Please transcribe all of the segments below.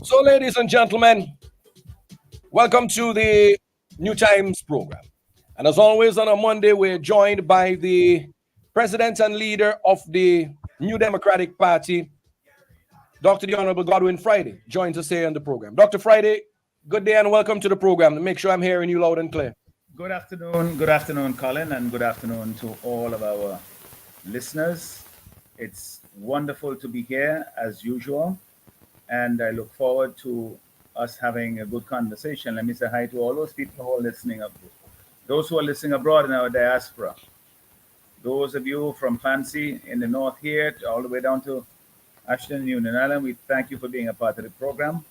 So, ladies and gentlemen, welcome to the New Times program. And as always, on a Monday, we're joined by the president and leader of the New Democratic Party, Dr. the Honorable Godwin Friday, joins us here on the program. Dr. Friday, good day and welcome to the program. Make sure I'm hearing you loud and clear. Good afternoon, Colin, and good afternoon to all of our listeners. It's wonderful to be here as usual, and I look forward to us having a good conversation. Let me say hi to all those people who are listening up, those who are listening abroad in our diaspora, those of you from Fancy in the north here, all the way down to Ashton, Union Island. We thank you for being a part of the program.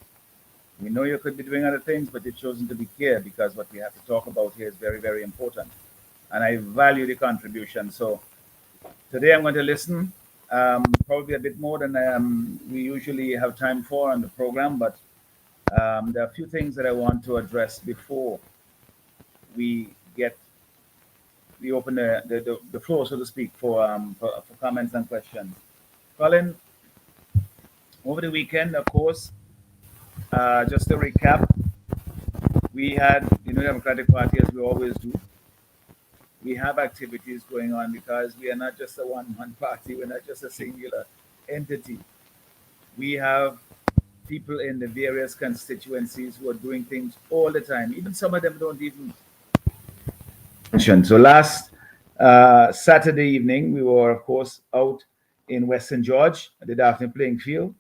We know you could be doing other things, but you've chosen to be here because what we have to talk about here is very, very important. And I value the contribution. So today I'm going to listen, probably a bit more than we usually have time for on the program, but there are a few things that I want to address before we open the floor, so to speak, for comments and questions. Colin, over the weekend, of course, just to recap, we had the New Democratic Party, as we always do. We have activities going on because we are not just a one-man party. We're not just a singular entity. We have people in the various constituencies who are doing things all the time. Even some of them don't even mention. So last Saturday evening, we were, of course, out in Western George at the Daphne playing field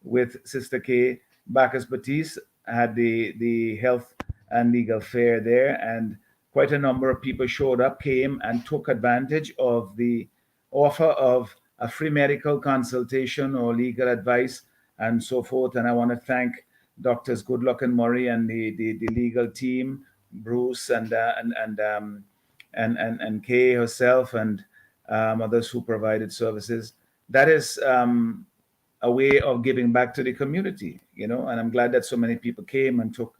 with Sister Kay Bacchus Batiste. Had the health and legal fair there, and quite a number of people showed up, came and took advantage of the offer of a free medical consultation or legal advice and so forth. And I want to thank Doctors Goodluck and Murray and the legal team, Bruce and Kay herself and others who provided services. That is a way of giving back to the community, and I'm glad that so many people came and took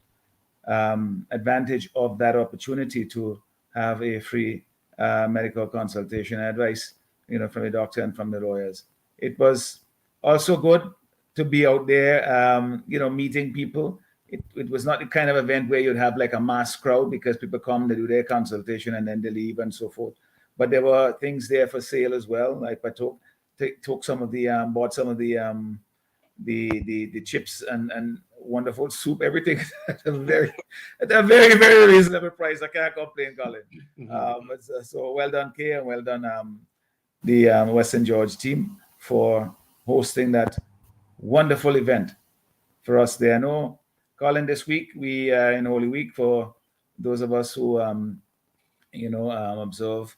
advantage of that opportunity to have a free medical consultation and advice, from the doctor and from the lawyers. It was also good to be out there, meeting people. It was not the kind of event where you'd have like a mass crowd because people come, they do their consultation and then they leave and so forth. But there were things there for sale as well. Like I took some of the bought some of the chips and wonderful soup, everything at a very very reasonable price. I can't complain, Colin. So well done, Kay, and well done the Western George team for hosting that wonderful event for us there. No, Colin, this week we in Holy Week for those of us who observe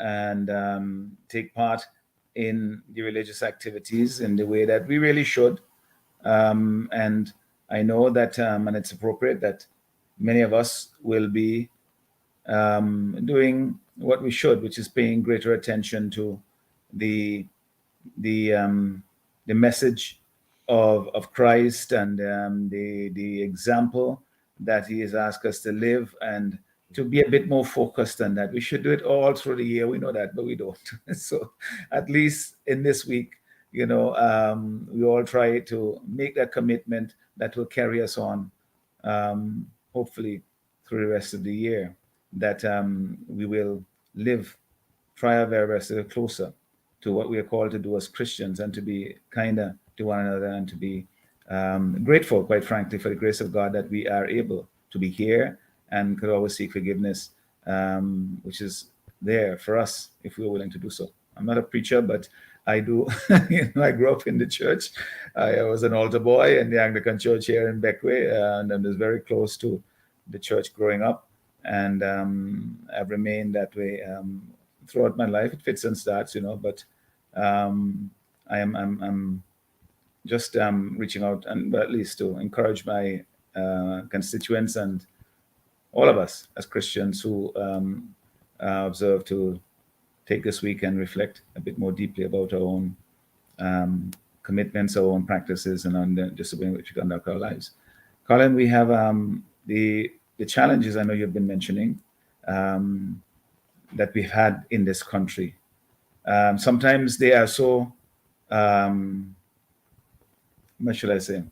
and take part in the religious activities in the way that we really should. And I know that, and it's appropriate that many of us will be doing what we should, which is paying greater attention to the message of Christ and the example that He has asked us to live, and to be a bit more focused on that. We should do it all through the year. We know that, but we don't. So at least in this week, we all try to make that commitment that will carry us on, hopefully through the rest of the year, that we will try our very best to get closer to what we are called to do as Christians, and to be kinder to one another, and to be grateful, quite frankly, for the grace of God that we are able to be here and could always seek forgiveness, which is there for us if we're willing to do so. I'm not a preacher, but I do. I grew up in the church. I was an altar boy in the Anglican church here in Beckway, and I was very close to the church growing up, and I've remained that way throughout my life. It fits and starts, but I'm just reaching out, and at least to encourage my constituents and all of us as Christians who observe, to take this week and reflect a bit more deeply about our own commitments, our own practices, and on the discipline which we conduct our lives. Colin, we have the challenges I know you've been mentioning that we've had in this country. Sometimes they are so, what should I say,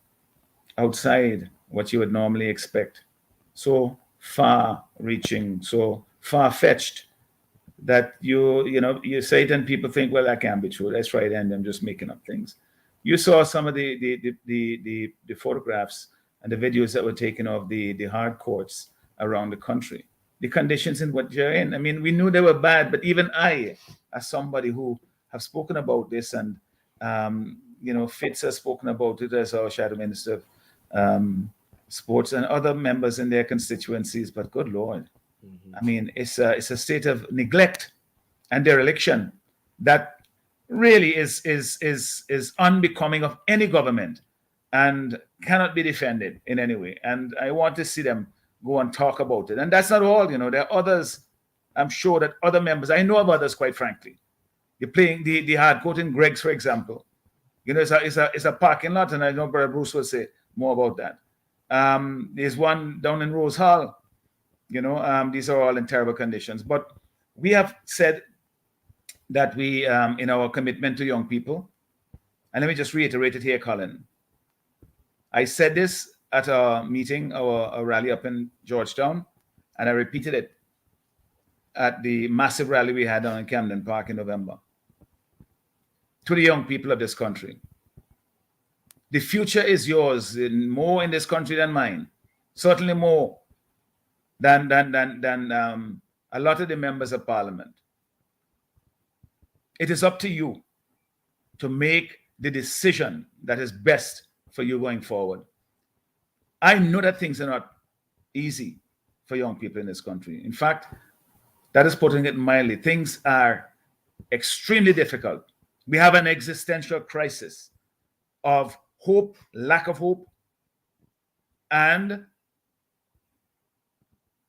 outside what you would normally expect. So far reaching, so far fetched that you say it and people think, well, that can't be true. That's right, and I'm just making up things. You saw some of the photographs and the videos that were taken of the hard courts around the country. The conditions in what you're in. I mean, we knew they were bad, but even I, as somebody who have spoken about this, and Fitz has spoken about it as our shadow minister of sports, and other members in their constituencies. But good Lord, I mean, it's a state of neglect and dereliction that really is unbecoming of any government and cannot be defended in any way. And I want to see them go and talk about it. And that's not all. There are others. I'm sure that other members, I know of others, quite frankly. You're playing the hard court in Greg's, for example. It's a parking lot, and I know Brother Bruce will say more about that. There's one down in Rose Hall. These are all in terrible conditions. But we have said that we, in our commitment to young people, and let me just reiterate it here, Colin. I said this at our meeting, our rally up in Georgetown, and I repeated it at the massive rally we had down in Camden Park in November. To the young people of this country, the future is yours, more in this country than mine, certainly more than a lot of the members of parliament. It is up to you to make the decision that is best for you going forward. I know that things are not easy for young people in this country. In fact, that is putting it mildly. Things are extremely difficult. We have an existential crisis of hope, lack of hope, and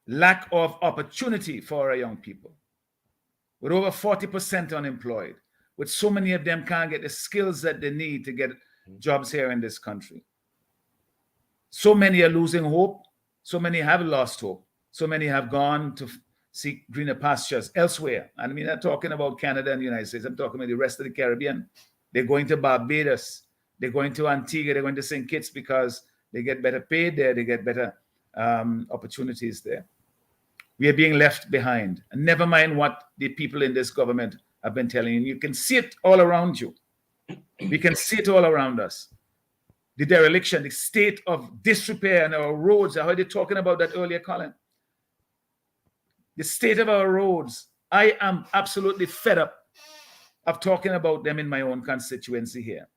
lack of opportunity for our young people. With over 40% unemployed, with so many of them can't get the skills that they need to get jobs here in this country. So many are losing hope. So many have lost hope. So many have gone to seek greener pastures elsewhere. And I mean, I'm not talking about Canada and the United States. I'm talking about the rest of the Caribbean. They're going to Barbados. They're going to Antigua. They're going to St. Kitts because they get better paid there. They get better opportunities there. We are being left behind. And never mind what the people in this government have been telling you. You can see it all around you. We can see it all around us. The dereliction, the state of disrepair in our roads. I heard you talking about that earlier, Colin. The state of our roads. I am absolutely fed up of talking about them in my own constituency here.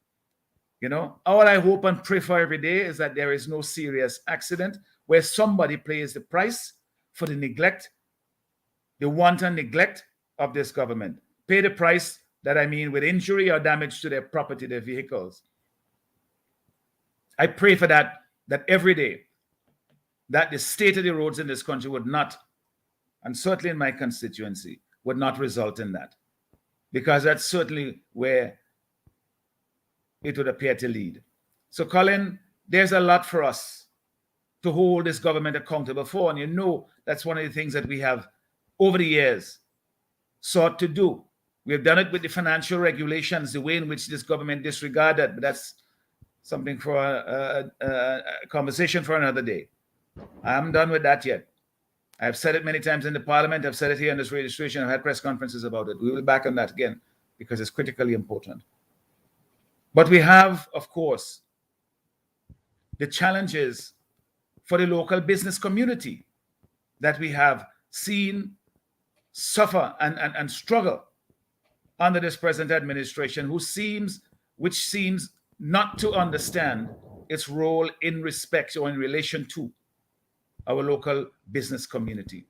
All I hope and pray for every day is that there is no serious accident where somebody pays the price for the neglect, the wanton neglect of this government. Pay the price, that I mean with injury or damage to their property, their vehicles. I pray for that every day, that the state of the roads in this country would not, and certainly in my constituency, would not result in that. Because that's certainly where it would appear to lead. So, Colin, there's a lot for us to hold this government accountable for. And that's one of the things that we have, over the years, sought to do. We have done it with the financial regulations, the way in which this government disregarded, but that's something for a conversation for another day. I haven't done with that yet. I've said it many times in the parliament. I've said it here in this registration. I've had press conferences about it. We will be back on that again because it's critically important. But we have, of course, the challenges for the local business community that we have seen suffer and struggle under this present administration, which seems not to understand its role in respect or in relation to our local business community.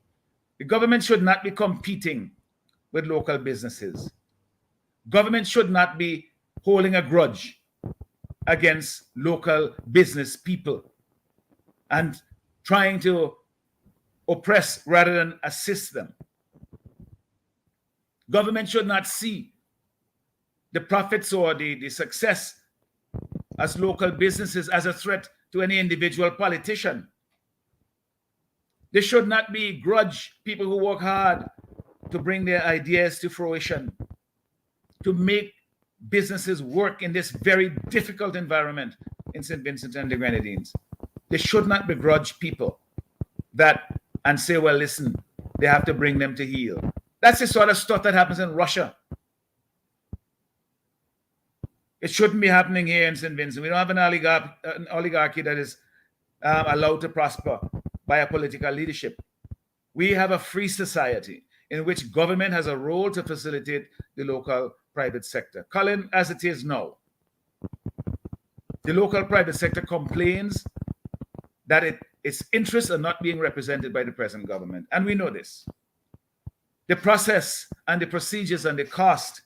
The government should not be competing with local businesses. Government should not be holding a grudge against local business people and trying to oppress rather than assist them. Government should not see the profits or the success as local businesses as a threat to any individual politician. They should not begrudge people who work hard to bring their ideas to fruition, to make businesses work in this very difficult environment in St. Vincent and the Grenadines. They should not begrudge people that and say, well, listen, they have to bring them to heel. That's the sort of stuff that happens in Russia. It shouldn't be happening here in St. Vincent. We don't have an oligarchy that is allowed to prosper by a political leadership. We have a free society in which government has a role to facilitate the local private sector. Colin, as it is now, the local private sector complains that its interests are not being represented by the present government. And we know this. The process and the procedures and the cost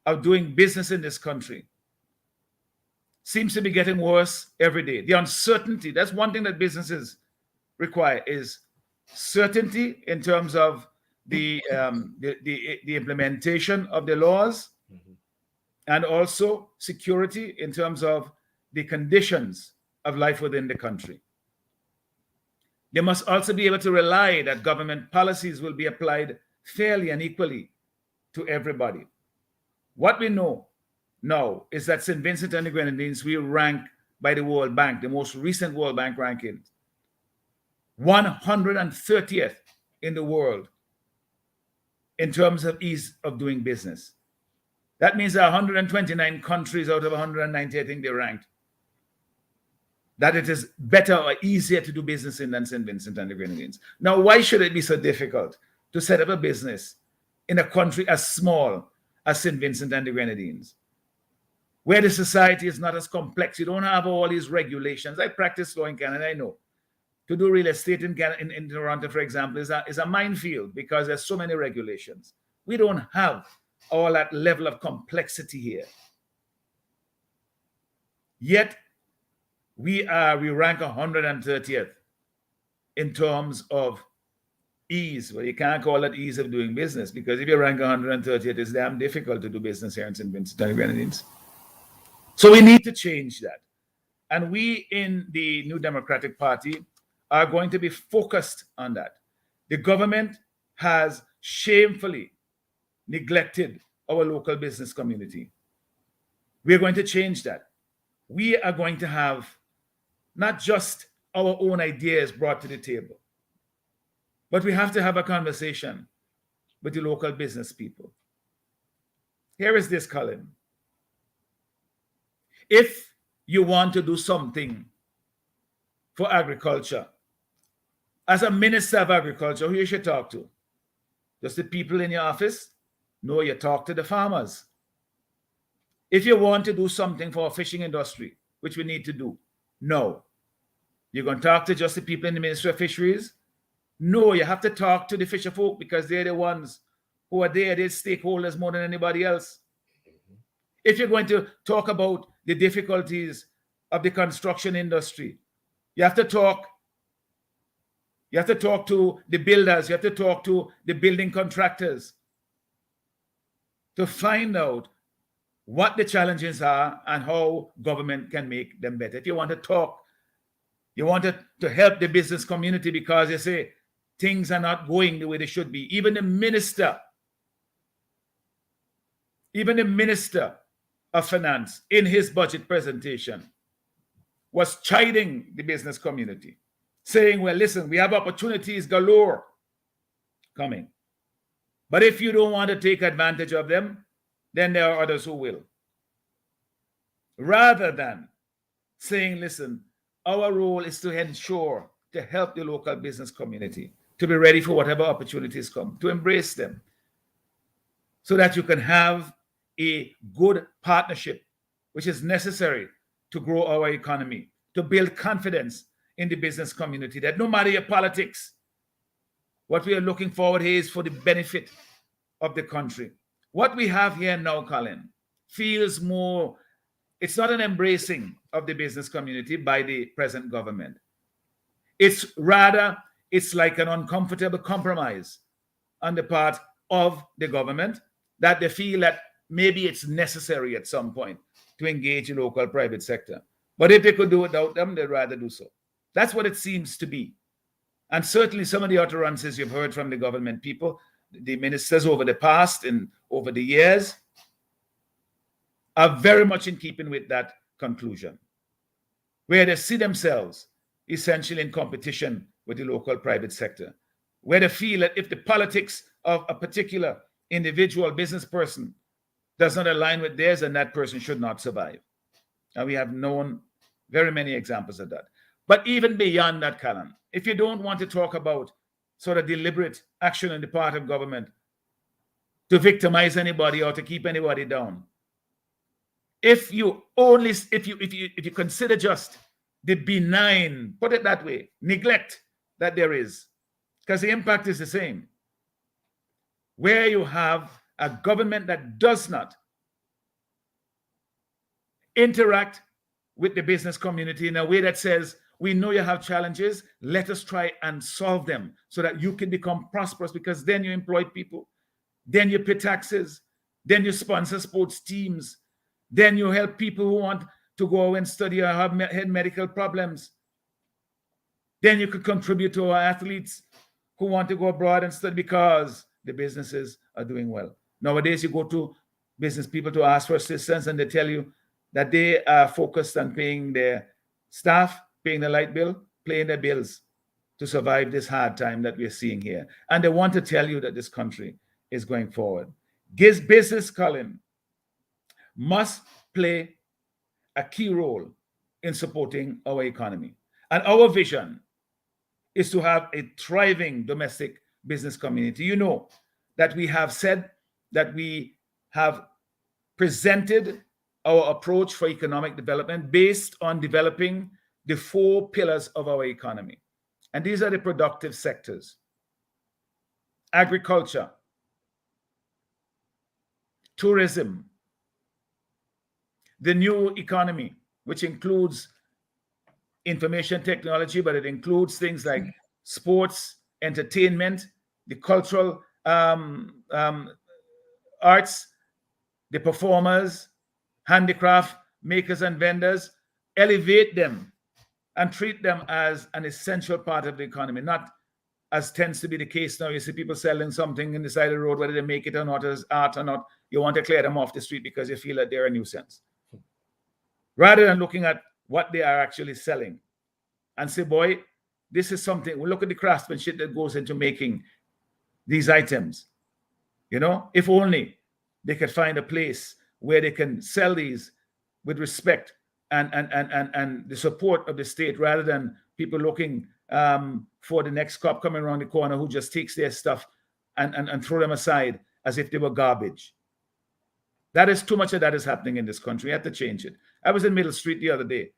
of doing business in this country seems to be getting worse every day. The uncertainty, that's one thing that businesses require, is certainty in terms of the implementation of the laws, and also security in terms of the conditions of life within the country. They must also be able to rely that government policies will be applied fairly and equally to everybody. What we know now is that St. Vincent and the Grenadines, we rank by the World Bank, the most recent World Bank ranking, 130th in the world in terms of ease of doing business. That means there are 129 countries out of 190, I think they're ranked, that it is better or easier to do business in than St. Vincent and the Grenadines. Now, why should it be so difficult to set up a business in a country as small as St. Vincent and the Grenadines, where the society is not as complex? You don't have all these regulations. I practice law in Canada, I know. To do real estate in Toronto, for example, is a minefield because there's so many regulations. We don't have all that level of complexity here. Yet, we rank 130th in terms of ease. Well, you can't call it ease of doing business, because if you rank 130th, it's damn difficult to do business here in St. Vincent and the Grenadines. So we need to change that. And we in the New Democratic Party are going to be focused on that. The government has shamefully neglected our local business community. We are going to change that. We are going to have not just our own ideas brought to the table, but we have to have a conversation with the local business people. Here is this, Colin. If you want to do something for agriculture, as a minister of agriculture, who you should talk to? Just the people in your office? No, you talk to the farmers. If you want to do something for our fishing industry, which we need to do, no. You're going to talk to just the people in the Ministry of Fisheries? No, you have to talk to the fisher folk, because they're the ones who are there, they're stakeholders more than anybody else. If you're going to talk about the difficulties of the construction industry, you have to talk to the builders, you have to talk to the building contractors to find out what the challenges are and how government can make them better. If you want to talk, you want to help the business community because you say things are not going the way they should be. Even the minister of finance in his budget presentation was chiding the business community, saying, well, listen, we have opportunities galore coming. But if you don't want to take advantage of them, then there are others who will. Rather than saying, listen, our role is to ensure, to help the local business community, to be ready for whatever opportunities come, to embrace them, so that you can have a good partnership, which is necessary to grow our economy, to build confidence in the business community, that no matter your politics, what we are looking forward here is for the benefit of the country. What we have here now, Colin, feels more, it's not an embracing of the business community by the present government. It's like an uncomfortable compromise on the part of the government, that they feel that maybe it's necessary at some point to engage the local private sector. But if they could do without them, they'd rather do so. That's what it seems to be. And certainly some of the utterances you've heard from the government people, the ministers over the past and over the years, are very much in keeping with that conclusion. where they see themselves essentially in competition with the local private sector, where they feel that if the politics of a particular individual business person does not align with theirs, then that person should not survive. And we have known very many examples of that. But even beyond that, Callan, if you don't want to talk about sort of deliberate action on the part of government to victimize anybody or to keep anybody down, if you consider just the benign, put it that way, neglect that there is, because the impact is the same, where you have a government that does not interact with the business community in a way that says, we know you have challenges, let us try and solve them so that you can become prosperous, because then you employ people, then you pay taxes, then you sponsor sports teams, then you help people who want to go and study or have head medical problems. Then you could contribute to our athletes who want to go abroad and study because the businesses are doing well. Nowadays, you go to business people to ask for assistance and they tell you that they are focused on paying their staff, paying the light bill, paying their bills to survive this hard time that we're seeing here. And they want to tell you that this country is going forward. Business, Colin, must play a key role in supporting our economy. And our vision is to have a thriving domestic business community. You know that we have said that we have presented our approach for economic development based on developing the 4 pillars of our economy. And these are the productive sectors: agriculture, tourism, the new economy, which includes information technology, but it includes things like sports, entertainment, the cultural arts, the performers, handicraft makers and vendors. Elevate them and treat them as an essential part of the economy, not as tends to be the case now. You see people selling something in the side of the road, whether they make it or not, as art or not, you want to clear them off the street because you feel that they're a nuisance. Rather than looking at what they are actually selling and say, boy, this is something, we look at the craftsmanship that goes into making these items. You know, if only they could find a place where they can sell these with respect and the support of the state, rather than people looking for the next cop coming around the corner who just takes their stuff and throw them aside as if they were garbage. That is too much of that is happening in this country. We have to change it. I was in Middle Street the other day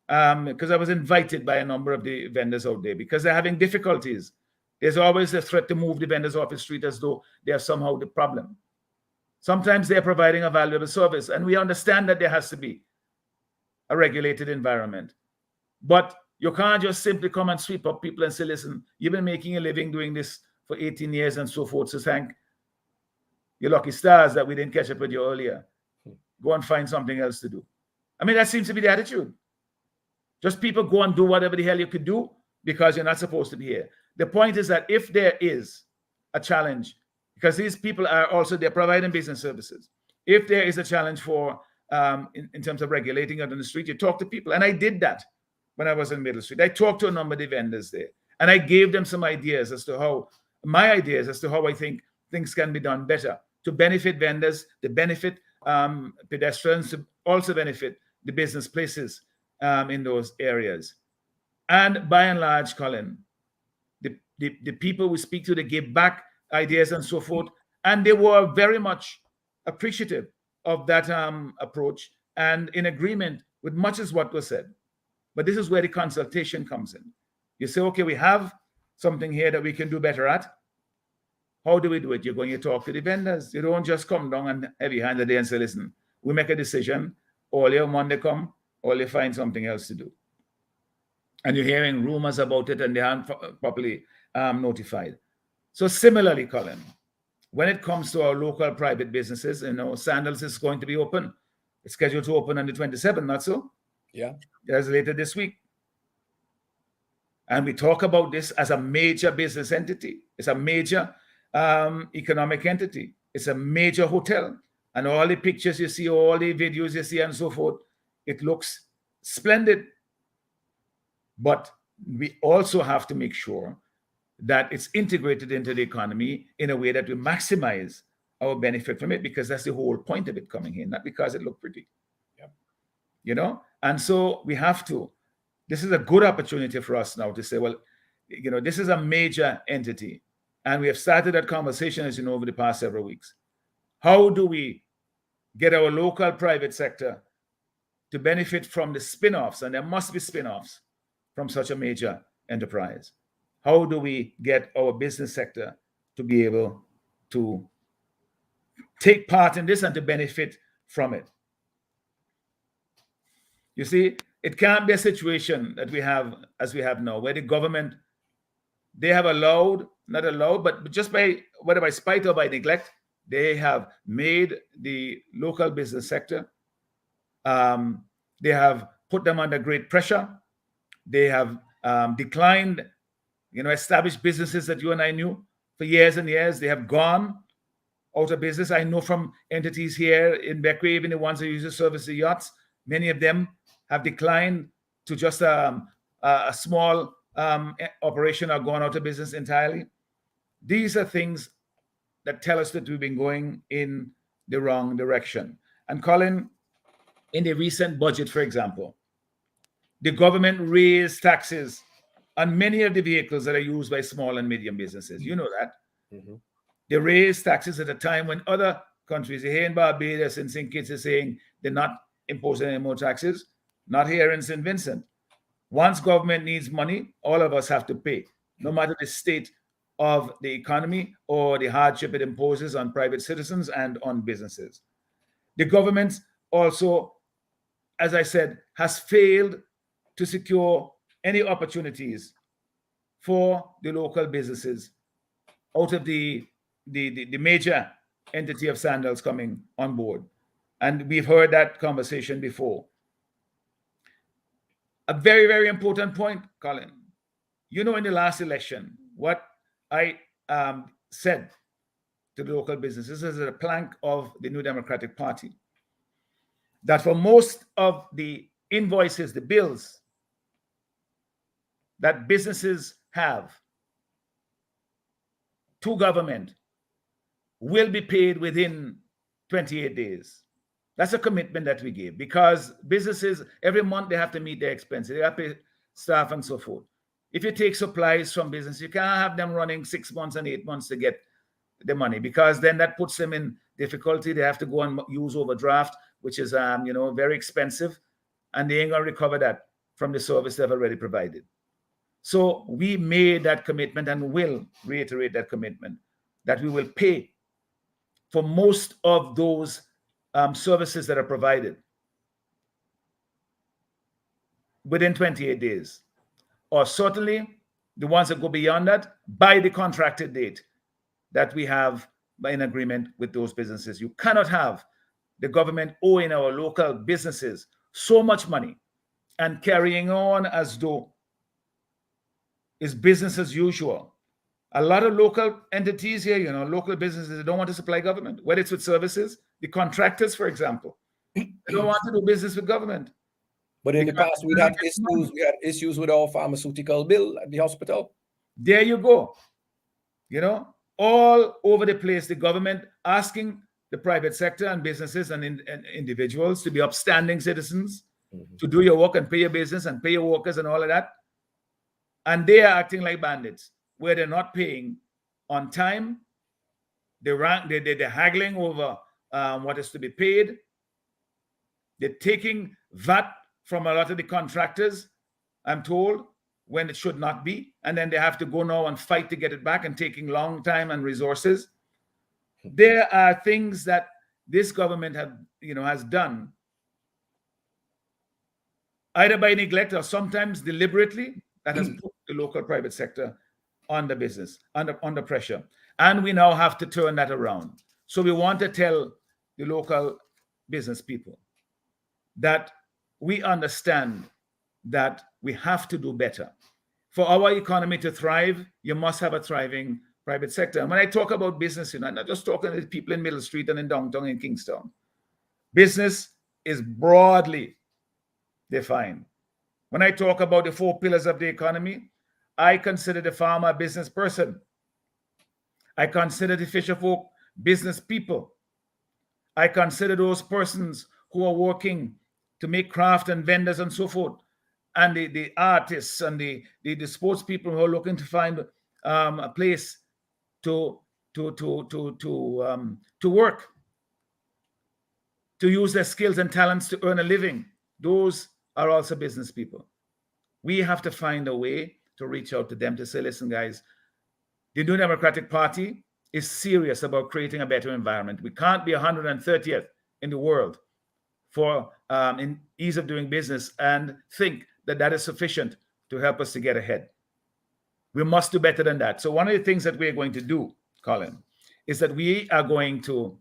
because I was invited by a number of the vendors out there because they're having difficulties. There's always a threat to move the vendors off the street as though they are somehow the problem. Sometimes they're providing a valuable service, and we understand that there has to be a regulated environment. But you can't just simply come and sweep up people and say, listen, you've been making a living doing this for 18 years and so forth, so thank your lucky stars that we didn't catch up with you earlier. Go and find something else to do. I mean, that seems to be the attitude. Just people go and do whatever the hell you could do because you're not supposed to be here. The point is that if there is a challenge, because these people are also, they're providing business services. If there is a challenge for, in terms of regulating out on the street, you talk to people. And I did that when I was in Middle Street. I talked to a number of the vendors there. And I gave them some ideas as to how, my ideas as to how I think things can be done better to benefit vendors, to benefit pedestrians, to also benefit the business places in those areas. And by and large, Colin, the people we speak to, they give back ideas and so forth. And they were very much appreciative of that approach and in agreement with much as what was said. But this is where the consultation comes in. You say, okay, we have something here that we can do better at. How do we do it? You're going to talk to the vendors. You don't just come down and heavy-handed and say, listen, we make a decision, all your Monday come, all you find something else to do. And you're hearing rumors about it and they aren't properly notified. So similarly, Colin, when it comes to our local private businesses, you know, Sandals is going to be open. It's scheduled to open on the 27th, not so? Yeah. That's later this week. And we talk about this as a major business entity. It's a major economic entity. It's a major hotel. And all the pictures you see, all the videos you see and so forth, it looks splendid. But we also have to make sure that it's integrated into the economy in a way that we maximize our benefit from it, because that's the whole point of it coming in, not because it looked pretty. Yep. You know? And so we have to, this is a good opportunity for us now to say, well, you know, this is a major entity. And we have started that conversation, as you know, over the past several weeks. How do we get our local private sector to benefit from the spin-offs? And there must be spin-offs from such a major enterprise. How do we get our business sector to be able to take part in this and to benefit from it? You see, it can't be a situation that we have as we have now, where the government, they have allowed, not allowed, but just by, whether by spite or by neglect, they have made the local business sector, they have put them under great pressure. They have declined, you know, established businesses that you and I knew for years and years. They have gone out of business. I know from entities here in Beckwith, even the ones that use to service the yachts, many of them have declined to just a small operation or gone out of business entirely. These are things that tell us that we've been going in the wrong direction. And Colin, in the recent budget, for example, the government raised taxes on many of the vehicles that are used by small and medium businesses. You know that. Mm-hmm. They raised taxes at a time when other countries, here in Barbados and St. Kitts, are saying they're not imposing any more taxes. Not here in St. Vincent. Once government needs money, all of us have to pay, no matter the state of the economy or the hardship it imposes on private citizens and on businesses. The government also, as I said, has failed to secure any opportunities for the local businesses out of the major entity of Sandals coming on board. And we've heard that conversation before. A very, very important point, Colin. You know, in the last election, what I said to the local businesses is a plank of the New Democratic Party, that for most of the invoices, the bills that businesses have to government will be paid within 28 days. That's a commitment that we gave, because businesses, every month they have to meet their expenses. They have to pay staff and so forth. If you take supplies from business, you can't have them running 6 months and 8 months to get the money, because then that puts them in difficulty. They have to go and use overdraft, which is very expensive, and they ain't gonna recover that from the service they've already provided. So we made that commitment and will reiterate that commitment, that we will pay for most of those services that are provided within 28 days, or certainly the ones that go beyond that by the contracted date that we have by an agreement with those businesses. You cannot have the government owing our local businesses so much money and carrying on as though it's business as usual. A lot of local entities here, local businesses, they don't want to supply government, whether it's with services. The contractors, for example, they don't want to do business with government. But in the past, we had issues with our pharmaceutical bill at the hospital. There you go. All over the place, the government asking the private sector and businesses and individuals to be upstanding citizens, to do your work and pay your business and pay your workers and all of that. And they are acting like bandits, where they're not paying on time. They're haggling over what is to be paid. They're taking VAT from a lot of the contractors, I'm told, when it should not be. And then they have to go now and fight to get it back, and taking long time and resources. There are things that this government has done, either by neglect or sometimes deliberately, that has put the local private sector under business, under pressure. And we now have to turn that around. So we want to tell the local business people that we understand that we have to do better. For our economy to thrive, you must have a thriving private sector. And when I talk about business, I'm not just talking to people in Middle Street and in downtown in Kingstown. Business is broadly defined. When I talk about the 4 pillars of the economy, I consider the farmer a business person. I consider the fisherfolk business people. I consider those persons who are working to make craft and vendors and so forth, and the artists and the sports people who are looking to find a place to to work, to use their skills and talents to earn a living. Those are also business people. We have to find a way to reach out to them to say, listen, guys, the New Democratic Party is serious about creating a better environment. We can't be 130th in the world for in ease of doing business and think that that is sufficient to help us to get ahead. We must do better than that. So one of the things that we're going to do, Colin, is that we are going to,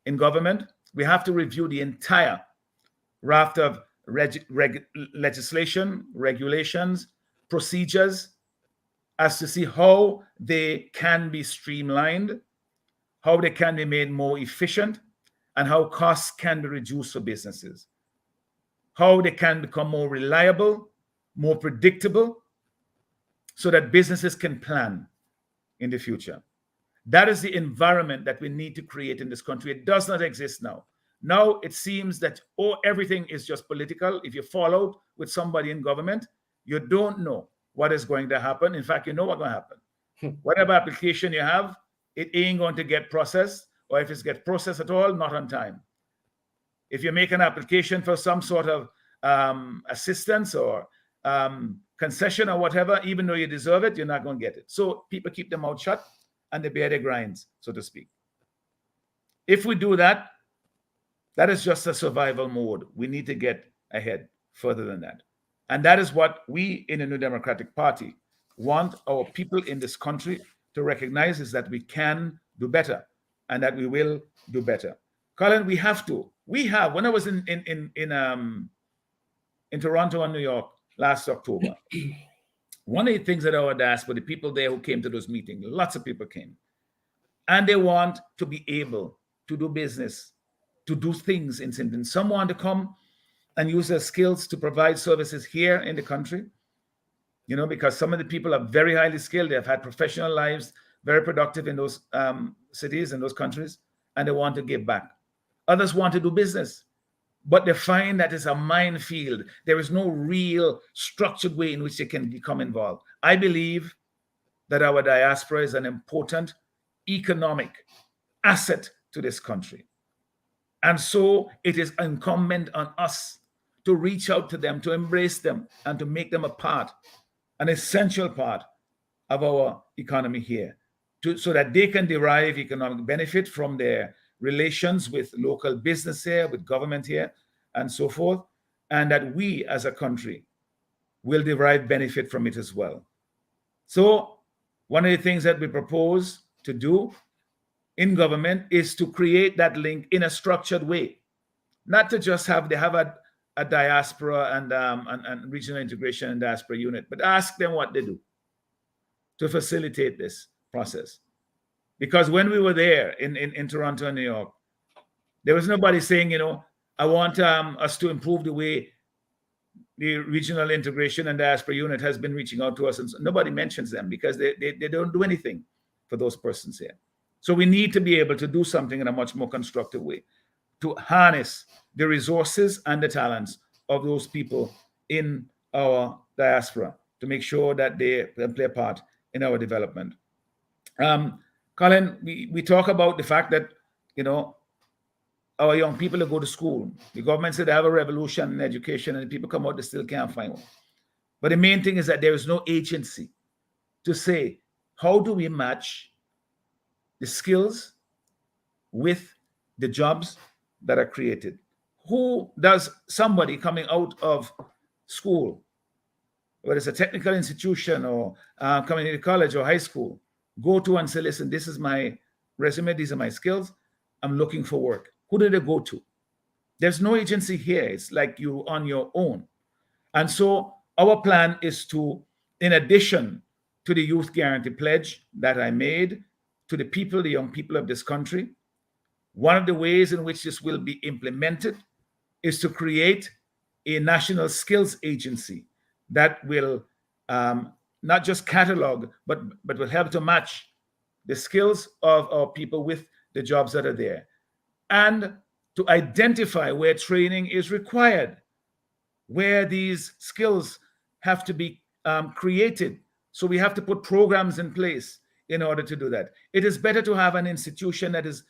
in government, we have to review the entire raft of legislation, regulations, procedures, as to see how they can be streamlined, how they can be made more efficient, and how costs can be reduced for businesses, how they can become more reliable, more predictable, so that businesses can plan in the future. That is the environment that we need to create in this country. It does not exist now. Now it seems that everything is just political. If you fall out with somebody in government, you don't know what is going to happen. In fact, you know what's going to happen. Whatever application you have, it ain't going to get processed, or if it gets processed at all, not on time. If you make an application for some sort of assistance or concession or whatever, even though you deserve it, you're not going to get it. So people keep their mouth shut and they bear their grinds, so to speak. If we do that, that is just a survival mode. We need to get ahead further than that. And that is what we in the New Democratic Party want our people in this country to recognize, is that we can do better and that we will do better. Colin, we have to. We have. When I was in Toronto and New York last October, one of the things that I would ask for the people there who came to those meetings, lots of people came, and they want to be able to do business, to do things in Sinton. Some want to come and use their skills to provide services here in the country, you know, because some of the people are very highly skilled. They have had professional lives, very productive in those cities and those countries, and they want to give back. Others want to do business, but they find that it's a minefield. There is no real structured way in which they can become involved. I believe that our diaspora is an important economic asset to this country. And so it is incumbent on us to reach out to them, to embrace them, and to make them a part, an essential part of our economy here, so that they can derive economic benefit from their relations with local business here, with government here, and so forth, and that we as a country will derive benefit from it as well. So one of the things that we propose to do in government is to create that link in a structured way, not to just have a diaspora and regional integration and diaspora unit, but ask them what they do to facilitate this process. Because when we were there in Toronto and New York, there was nobody saying, you know, I want us to improve the way the regional integration and diaspora unit has been reaching out to us. And so nobody mentions them because they don't do anything for those persons here. So we need to be able to do something in a much more constructive way to harness the resources and the talents of those people in our diaspora to make sure that they can play a part in our development. Colin, we talk about the fact that, you know, our young people that go to school, the government said they have a revolution in education and people come out, they still can't find one. But the main thing is that there is no agency to say, how do we match the skills with the jobs that are created? Who does somebody coming out of school, whether it's a technical institution or community college or high school, go to and say, listen, this is my resume, these are my skills, I'm looking for work? Who do they go to? There's no agency here. It's like you're on your own. And so our plan is to, in addition to the Youth Guarantee Pledge that I made to the people, the young people of this country, one of the ways in which this will be implemented is to create a national skills agency that will not just catalog, but will help to match the skills of our people with the jobs that are there, and to identify where training is required, where these skills have to be created. So we have to put programs in place in order to do that. It is better to have an institution that is,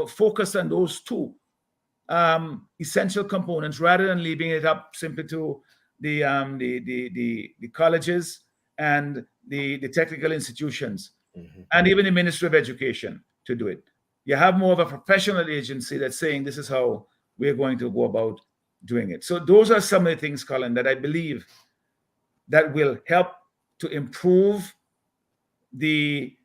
focused on those two essential components rather than leaving it up simply to the colleges and the technical institutions, and even the Ministry of Education to do it. You have more of a professional agency that's saying this is how we're going to go about doing it. So those are some of the things, Colin, that I believe that will help to improve the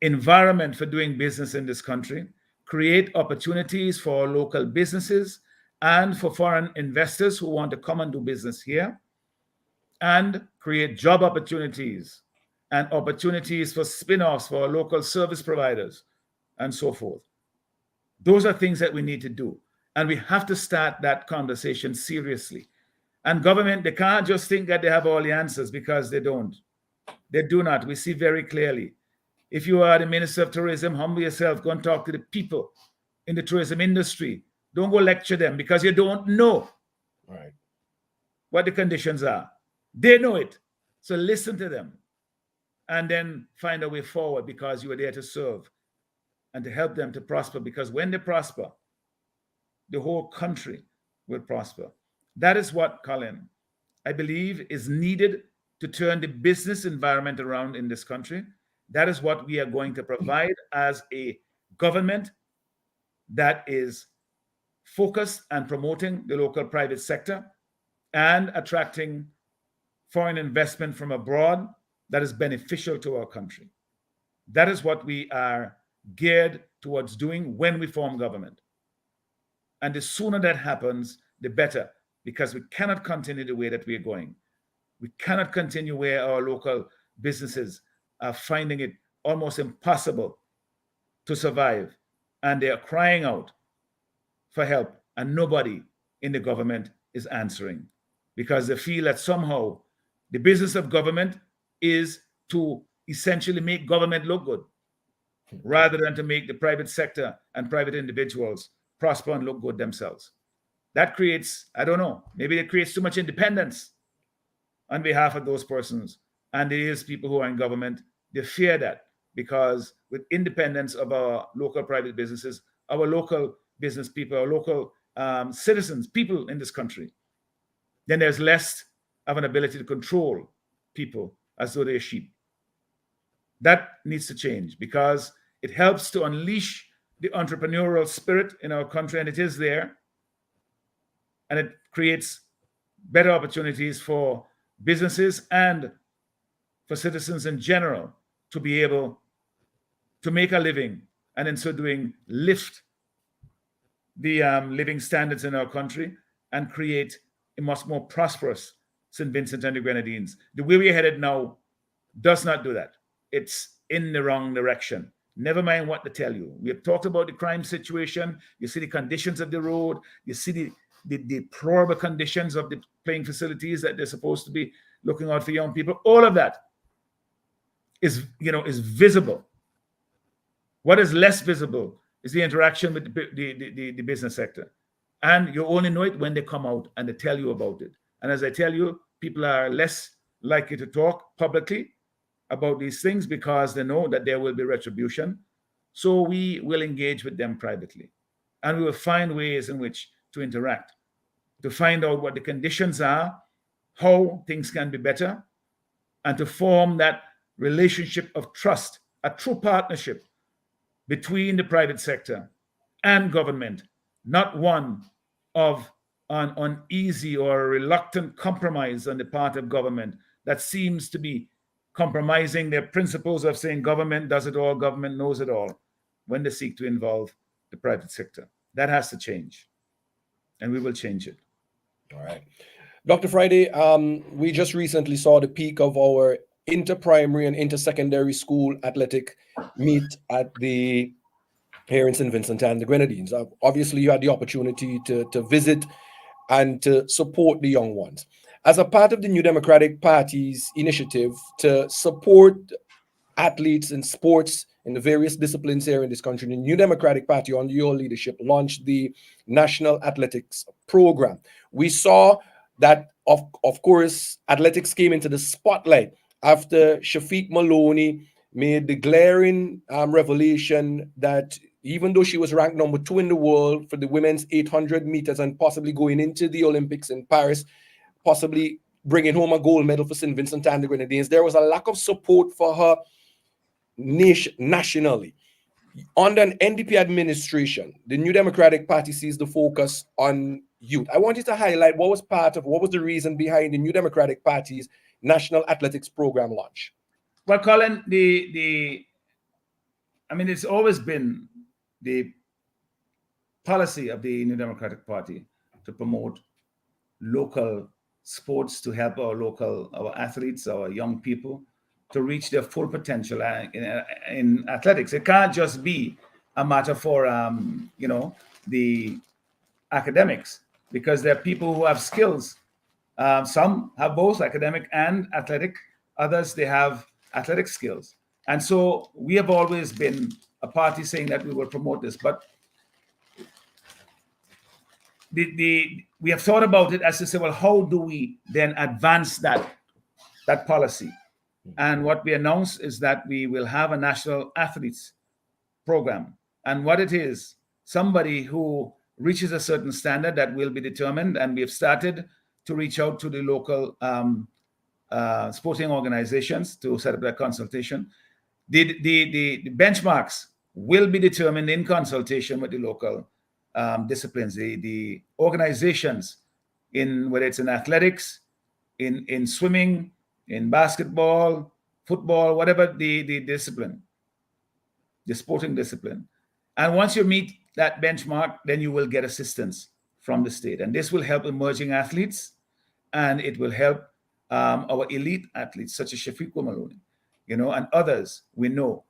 environment for doing business in this country, create opportunities for local businesses and for foreign investors who want to come and do business here, and create job opportunities and opportunities for spin-offs for local service providers and so forth. Those are things that we need to do. And we have to start that conversation seriously. And government, they can't just think that they have all the answers, because they don't. They do not. We see very clearly. If you are the Minister of Tourism, humble yourself, go and talk to the people in the tourism industry. Don't go lecture them, because you don't know what the conditions are. They know it. So listen to them and then find a way forward, because you are there to serve and to help them to prosper, because when they prosper, the whole country will prosper. That is what, Colin, I believe is needed to turn the business environment around in this country. That is what we are going to provide as a government that is focused on promoting the local private sector and attracting foreign investment from abroad that is beneficial to our country. That is what we are geared towards doing when we form government. And the sooner that happens, the better, because we cannot continue the way that we are going. We cannot continue where our local businesses are finding it almost impossible to survive, and they are crying out for help, and nobody in the government is answering, because they feel that somehow the business of government is to essentially make government look good, rather than to make the private sector and private individuals prosper and look good themselves. That creates, I don't know, maybe it creates too much independence on behalf of those persons. And there is people who are in government, they fear that, because with independence of our local private businesses, our local business people, our local citizens, people in this country, then there's less of an ability to control people as though they're sheep. That needs to change, because it helps to unleash the entrepreneurial spirit in our country, and it is there. And it creates better opportunities for businesses and for citizens in general to be able to make a living, and in so doing lift the living standards in our country and create a much more prosperous St. Vincent and the Grenadines. The way we're headed now does not do that. It's in the wrong direction. Never mind what to tell you. We have talked about the crime situation. You see the conditions of the road. You see the deplorable conditions of the playing facilities that they're supposed to be looking out for young people. All of that is visible. What is less visible is the interaction with the business sector. And you only know it when they come out and they tell you about it. And as I tell you, people are less likely to talk publicly about these things, because they know that there will be retribution. So we will engage with them privately, and we will find ways in which to interact, to find out what the conditions are, how things can be better, and to form that relationship of trust, a true partnership between the private sector and government, not one of an uneasy or a reluctant compromise on the part of government that seems to be compromising their principles of saying government does it all, government knows it all, when they seek to involve the private sector. That has to change, and we will change it. All right. Dr. Friday, we just recently saw the peak of our inter-primary and inter-secondary school athletic meet at the here in St. Vincent and the Grenadines. Obviously, you had the opportunity to visit and to support the young ones. as a part of the New Democratic Party's initiative to support athletes in sports in the various disciplines here in this country, the New Democratic Party, under your leadership, launched the National Athletics Program. We saw that, of course, athletics came into the spotlight after Shafiq Maloney made the glaring revelation that even though she was ranked number 2 in the world for the women's 800 meters and possibly going into the Olympics in Paris, possibly bringing home a gold medal for St. Vincent and the Grenadines, there was a lack of support for her nationally. Under an NDP administration, the New Democratic Party sees the focus on youth. I wanted to highlight what was the reason behind the New Democratic Party's National Athletics Program launch. Well, Colin, it's always been the policy of the New Democratic Party to promote local sports, to help our athletes, our young people, to reach their full potential in athletics. It can't just be a matter for the academics, because there are people who have skills. Some have both academic and athletic. Others, they have athletic skills. And so we have always been a party saying that we will promote this. But we have thought about it as to say, well, how do we then advance that policy? And what we announced is that we will have a national athletes program. And what it is, somebody who reaches a certain standard that will be determined, and we have started to reach out to the local sporting organizations to set up that consultation. The benchmarks will be determined in consultation with the local disciplines, the organizations, in whether it's in athletics, in swimming, in basketball, football, whatever the discipline, the sporting discipline. And once you meet that benchmark, then you will get assistance from the state. And this will help emerging athletes, and it will help our elite athletes, such as Shafiq Maloney, and others we know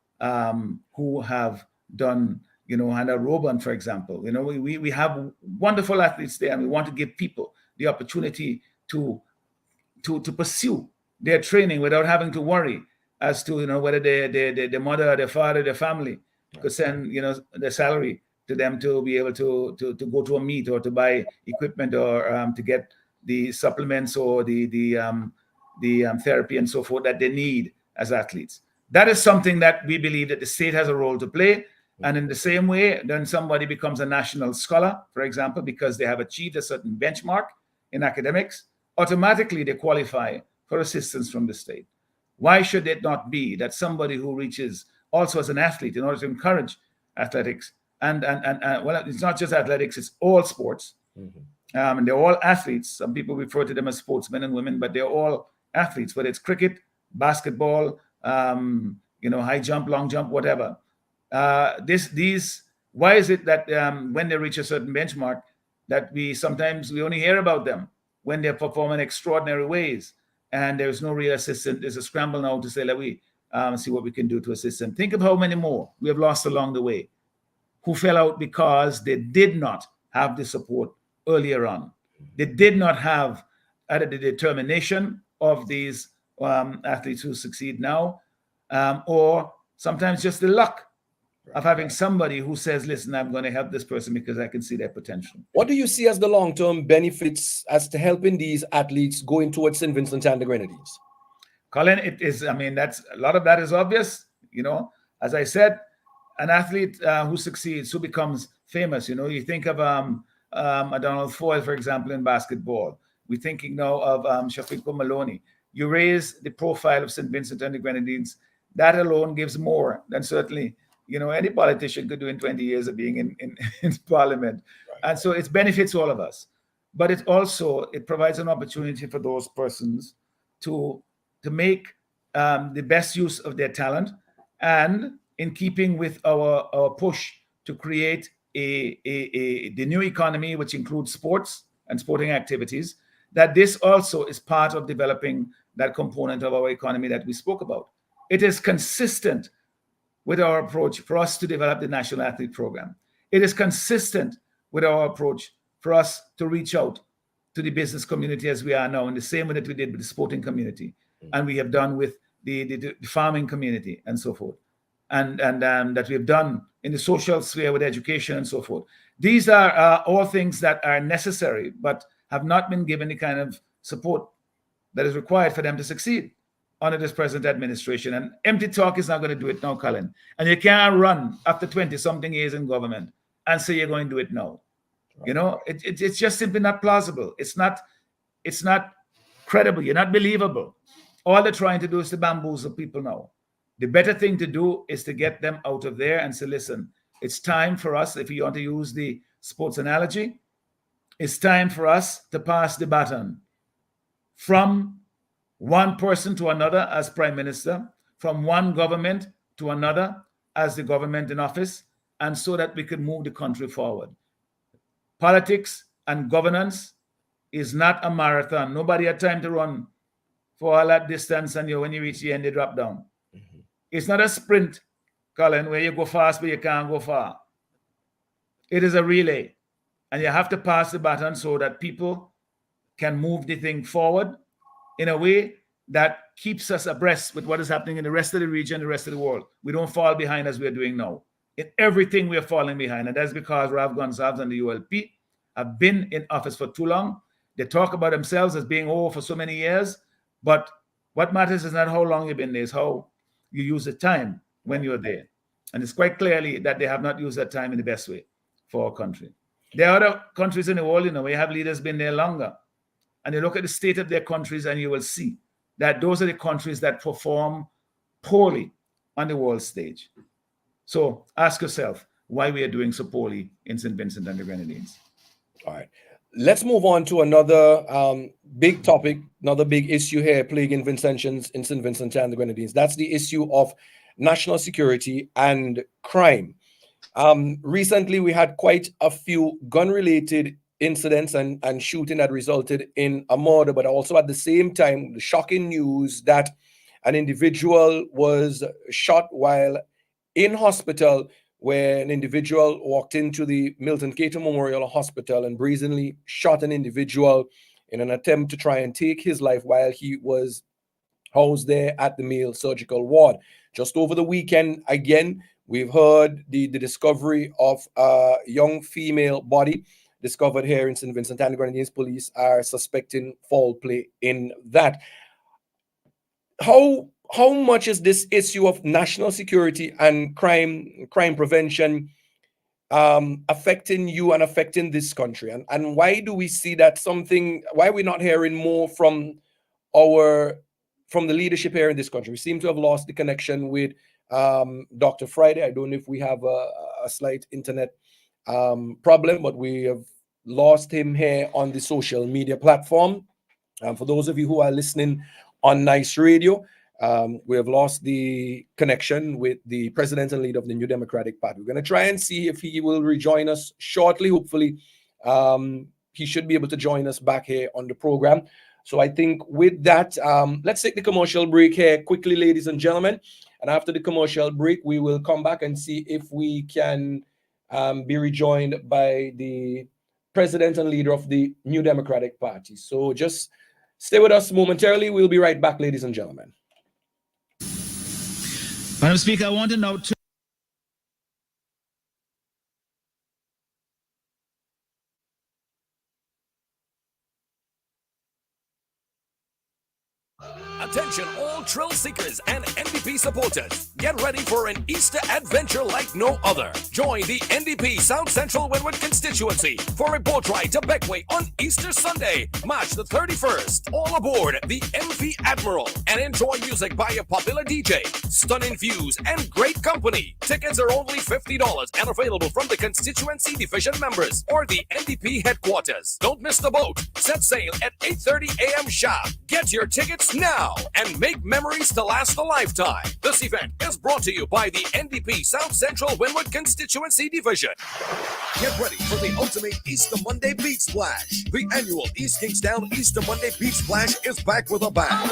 who have done, Hannah Roban, for example. We have wonderful athletes there, and we want to give people the opportunity to pursue their training without having to worry as to whether their mother, their father, their family could send their salary to them to be able to go to a meet or to buy equipment or to get the supplements or the therapy and so forth that they need as athletes. That is something that we believe that the state has a role to play. And in the same way, then somebody becomes a national scholar, for example, because they have achieved a certain benchmark in academics, automatically they qualify for assistance from the state. Why should it not be that somebody who reaches also as an athlete, in order to encourage athletics, and well, it's not just athletics, it's all sports. And they're all athletes. Some people refer to them as sportsmen and women, but they're all athletes, whether it's cricket, basketball, high jump, long jump, whatever. Why is it that when they reach a certain benchmark, that we only hear about them when they perform in extraordinary ways, and there's no real assistance? There's a scramble now to say, let we see what we can do to assist them. Think of how many more we have lost along the way who fell out because they did not have the support earlier on. They did not have either the determination of these athletes who succeed now, or sometimes just the luck of having somebody who says, listen, I'm going to help this person because I can see their potential. What do you see as the long-term benefits as to helping these athletes going towards St. Vincent and the Grenadines? Colin, it is, that's a lot of that is obvious. As I said, an athlete who succeeds, who becomes famous, you think of a Donald Foyle, for example, in basketball. We're thinking now of Shafiq Maloney. You raise the profile of St. Vincent and the Grenadines, that alone gives more than certainly any politician could do in 20 years of being in Parliament. Right. And so it benefits all of us. But it provides an opportunity for those persons to make the best use of their talent, and in keeping with our push to create the new economy, which includes sports and sporting activities, that this also is part of developing that component of our economy that we spoke about. It is consistent with our approach for us to develop the National Athlete Program. It is consistent with our approach for us to reach out to the business community as we are now, in the same way that we did with the sporting community, and we have done with the farming community and so forth, and that we have done in the social sphere with education and so forth. These are all things that are necessary, but have not been given the kind of support that is required for them to succeed under this present administration. And empty talk is not going to do it now, Colin. And you can't run after 20-something years in government and say you're going to do it now. You know, it's just simply not plausible. It's not credible. You're not believable. All they're trying to do is to bamboozle people now. The better thing to do is to get them out of there and say, listen, it's time for us, if you want to use the sports analogy, it's time for us to pass the baton from one person to another as prime minister, from one government to another as the government in office, and so that we can move the country forward. Politics and governance is not a marathon. Nobody had time to run for all that distance, and when you reach the end, they drop down. Mm-hmm. It's not a sprint, Colin, where you go fast but you can't go far. It is a relay, and you have to pass the baton so that people can move the thing forward in a way that keeps us abreast with what is happening in the rest of the region, the rest of the world. We don't fall behind as we're doing now. In everything, we're falling behind, and that's because Rav Gonsalves and the ULP have been in office for too long. They talk about themselves as being over for so many years, but what matters is not how long you've been there, it's how you use the time when you're there. And it's quite clearly that they have not used that time in the best way for our country. There are other countries in the world, where you have leaders been there longer, and you look at the state of their countries and you will see that those are the countries that perform poorly on the world stage. So ask yourself why we are doing so poorly in St. Vincent and the Grenadines. All right. Let's move on to another big topic, another big issue here plaguing Vincentians in St. Vincent and the Grenadines. That's the issue of national security and crime. Recently, we had quite a few gun-related incidents and shooting that resulted in a murder, but also at the same time, the shocking news that an individual was shot while in hospital, where an individual walked into the Milton Cato Memorial Hospital and brazenly shot an individual in an attempt to try and take his life while he was housed there at the male surgical ward. Just over the weekend, again, we've heard the discovery of a young female body discovered here in St. Vincent and the Grenadines. Police are suspecting foul play in that. How much is this issue of national security and crime prevention affecting you and affecting this country? And why do we see that why are we not hearing more from the leadership here in this country? We seem to have lost the connection with Dr. Friday. I don't know if we have a slight internet problem, but we have lost him here on the social media platform. For those of you who are listening on Nice Radio, we have lost the connection with the president and leader of the New Democratic Party. We're going to try and see if he will rejoin us shortly. Hopefully, he should be able to join us back here on the program. So I think with that, let's take the commercial break here quickly, ladies and gentlemen. And after the commercial break, we will come back and see if we can be rejoined by the president and leader of the New Democratic Party. So just stay with us momentarily. We'll be right back, ladies and gentlemen. Madam Speaker, I want to note Attention all thrill seekers and NDP supporters. Get ready for an Easter adventure like no other. Join the NDP South Central Windward constituency for a boat ride to Beckway on Easter Sunday, March the 31st. All aboard the MV Admiral and enjoy music by a popular DJ, stunning views, and great company. Tickets are only $50 and available from the constituency division members or the NDP headquarters. Don't miss the boat. Set sail at 8:30 a.m. sharp. Get your tickets now. and make memories to last a lifetime. This event is brought to you by the NDP South Central Wynwood Constituency Division. Get ready for the ultimate Easter Monday Beach Splash. The annual East Kingstown Easter Monday Beach Splash is back with a bang.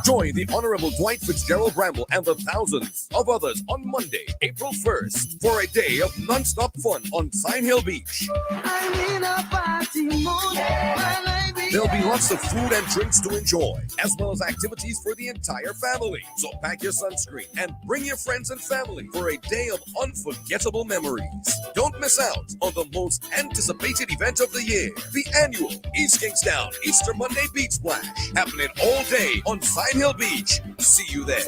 Join the Honorable Dwight Fitzgerald Bramble and the thousands of others on Monday, April 1st, for a day of non-stop fun on Sign Hill Beach. There'll be lots of food and drinks to enjoy, as well as activities for the entire family. So pack your sunscreen and bring your friends and family for a day of unforgettable memories. Don't miss out on the most anticipated event of the year, the annual East Kingstown Easter Monday Beach Splash, happening all day on Sign Hill Beach. See you there.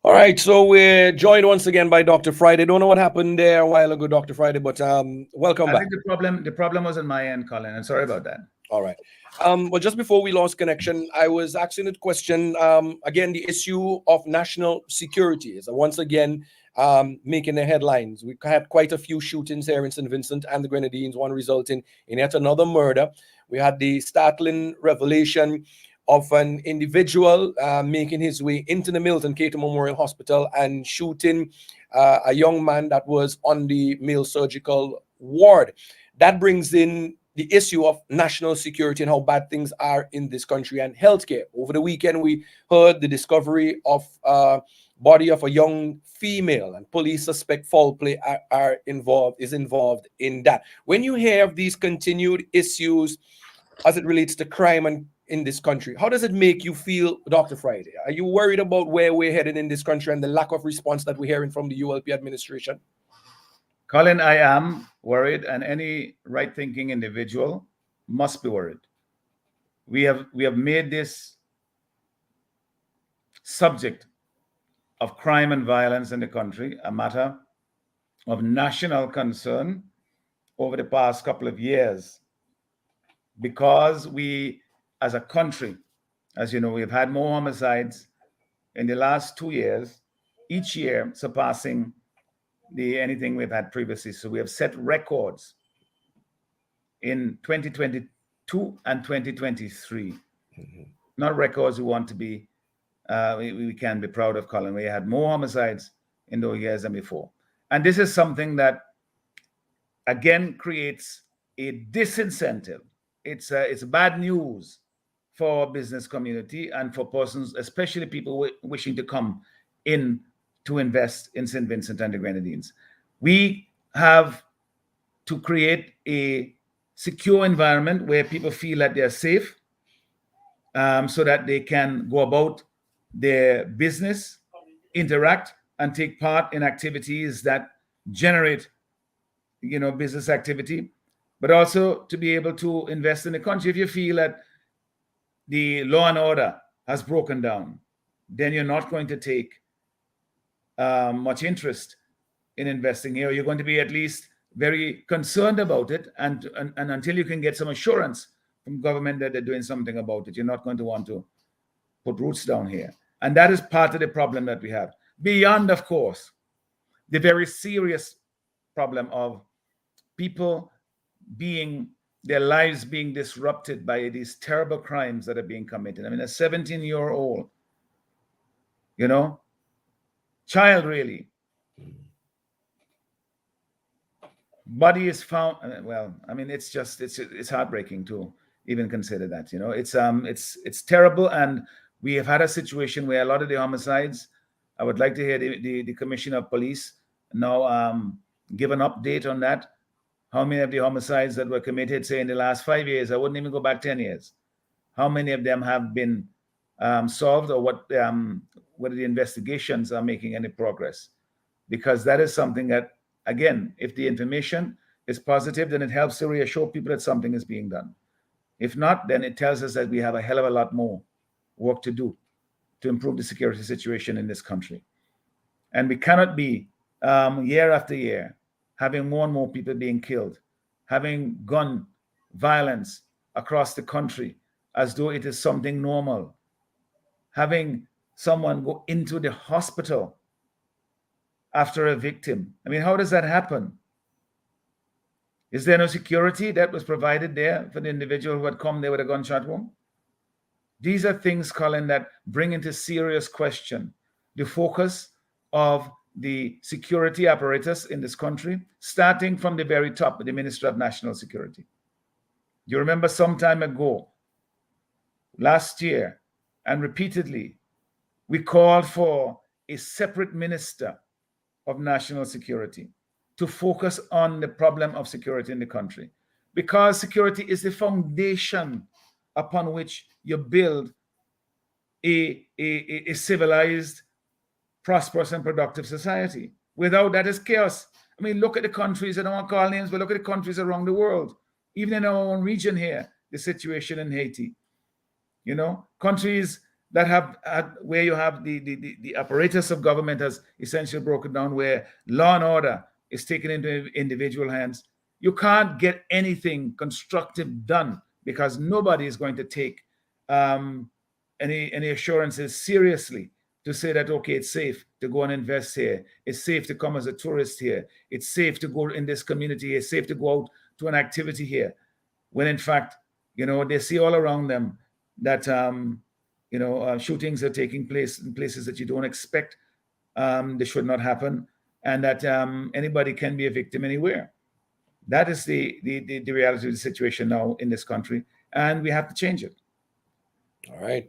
All right, so we're joined once again by Dr. Friday. Don't know what happened there a while ago, Dr. Friday, but welcome back. I think the problem was on my end, Colin, and sorry about that. All right. Well, just before we lost connection, I was asking a question. Again, the issue of national security is once again making the headlines. We had quite a few shootings here in St. Vincent and the Grenadines, one resulting in yet another murder. We had the startling revelation of an individual making his way into the Milton Cato Memorial Hospital and shooting a young man that was on the male surgical ward. That brings in the issue of national security and how bad things are in this country and healthcare. Over the weekend, we heard the discovery of body of a young female, and police suspect foul play is involved in that. When you hear of these continued issues as it relates to crime and in this country, how does it make you feel, Dr. Friday? Are you worried about where we're headed in this country and the lack of response that we're hearing from the ULP administration? Colin, I am worried, and any right-thinking individual must be worried. We have made this subject of crime and violence in the country a matter of national concern over the past couple of years, because we, as a country, as you know, we've had more homicides in the last 2 years, each year surpassing anything we've had previously. So we have set records in 2022 and 2023. Not records we want to be, we can be proud of, Colin. We had more homicides in those years than before. And this is something that, again, creates a disincentive. It's bad news for business community and for persons, especially people wishing to come in to invest in St. Vincent and the Grenadines. We have to create a secure environment where people feel that they're safe, so that they can go about their business, interact, and take part in activities that generate, business activity, but also to be able to invest in the country. If you feel that the law and order has broken down, then you're not going to take much interest in investing here. You're going to be at least very concerned about it, and until you can get some assurance from government that they're doing something about it, you're not going to want to put roots down here. And that is part of the problem that we have. Beyond, of course, the very serious problem of people their lives being disrupted by these terrible crimes that are being committed. I mean, a 17-year-old, child, really. Body is found. Well, I mean, it's heartbreaking to even consider that. It's terrible, and we have had a situation where a lot of the homicides. I would like to hear the Commissioner of Police now give an update on that. How many of the homicides that were committed, say, in the last 5 years? I wouldn't even go back 10 years. How many of them have been solved, or whether the investigations are making any progress? Because that is something that, again, if the information is positive, then it helps to reassure people that something is being done. If not, then it tells us that we have a hell of a lot more work to do to improve the security situation in this country. And we cannot be, year after year, having more and more people being killed, having gun violence across the country as though it is something normal, having someone go into the hospital after a victim. I mean, how does that happen? Is there no security that was provided there for the individual who had come there with a gunshot wound? These are things, Colin, that bring into serious question the focus of the security apparatus in this country, starting from the very top, the Minister of National Security. You remember some time ago, last year, and repeatedly, we called for a separate Minister of National Security to focus on the problem of security in the country, because security is the foundation upon which you build a civilized, prosperous, and productive society. Without that, it's chaos. I mean, look at the countries, I don't want to call names, but look at the countries around the world. Even in our own region here, the situation in Haiti. You know, countries that have where you have the apparatus of government has essentially broken down, where law and order is taken into individual hands. You can't get anything constructive done because nobody is going to take any assurances seriously to say that, okay, it's safe to go and invest here. It's safe to come as a tourist here. It's safe to go in this community. It's safe to go out to an activity here. When in fact, you know, they see all around them that, shootings are taking place in places that you don't expect. They should not happen. And that anybody can be a victim anywhere. That is the reality of the situation now in this country. And we have to change it. All right.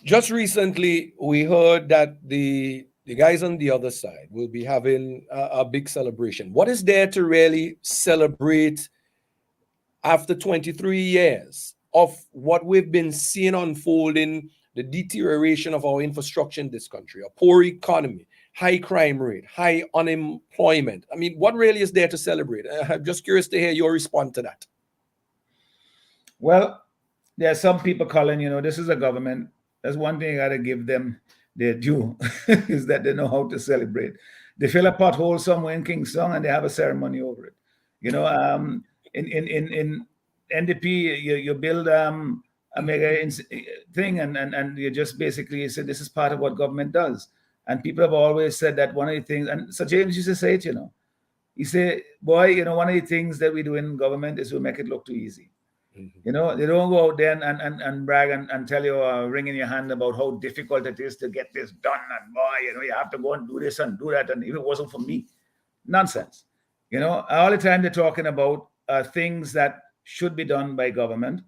Just recently, we heard that the guys on the other side will be having a big celebration. What is there to really celebrate after 23 years of what we've been seeing unfolding, the deterioration of our infrastructure in this country, a poor economy, high crime rate, high unemployment? I mean, what really is there to celebrate? I'm just curious to hear your response to that. Well, there are some people calling, you know, this is a government. That's one thing I got to give them their due, is that they know how to celebrate. They fill a pothole somewhere in Kingston and they have a ceremony over it. You know, in NDP, you build a mega thing and you just basically say this is part of what government does. And people have always said that one of the things, and Sir James used to say it, you know, he said, boy, you know, one of the things that we do in government is we make it look too easy. Mm-hmm. You know, they don't go out there and brag and tell you, ring in your hand about how difficult it is to get this done. And boy, you know, you have to go and do this and do that. And if it wasn't for me, nonsense. You know, all the time they're talking about things that should be done by government.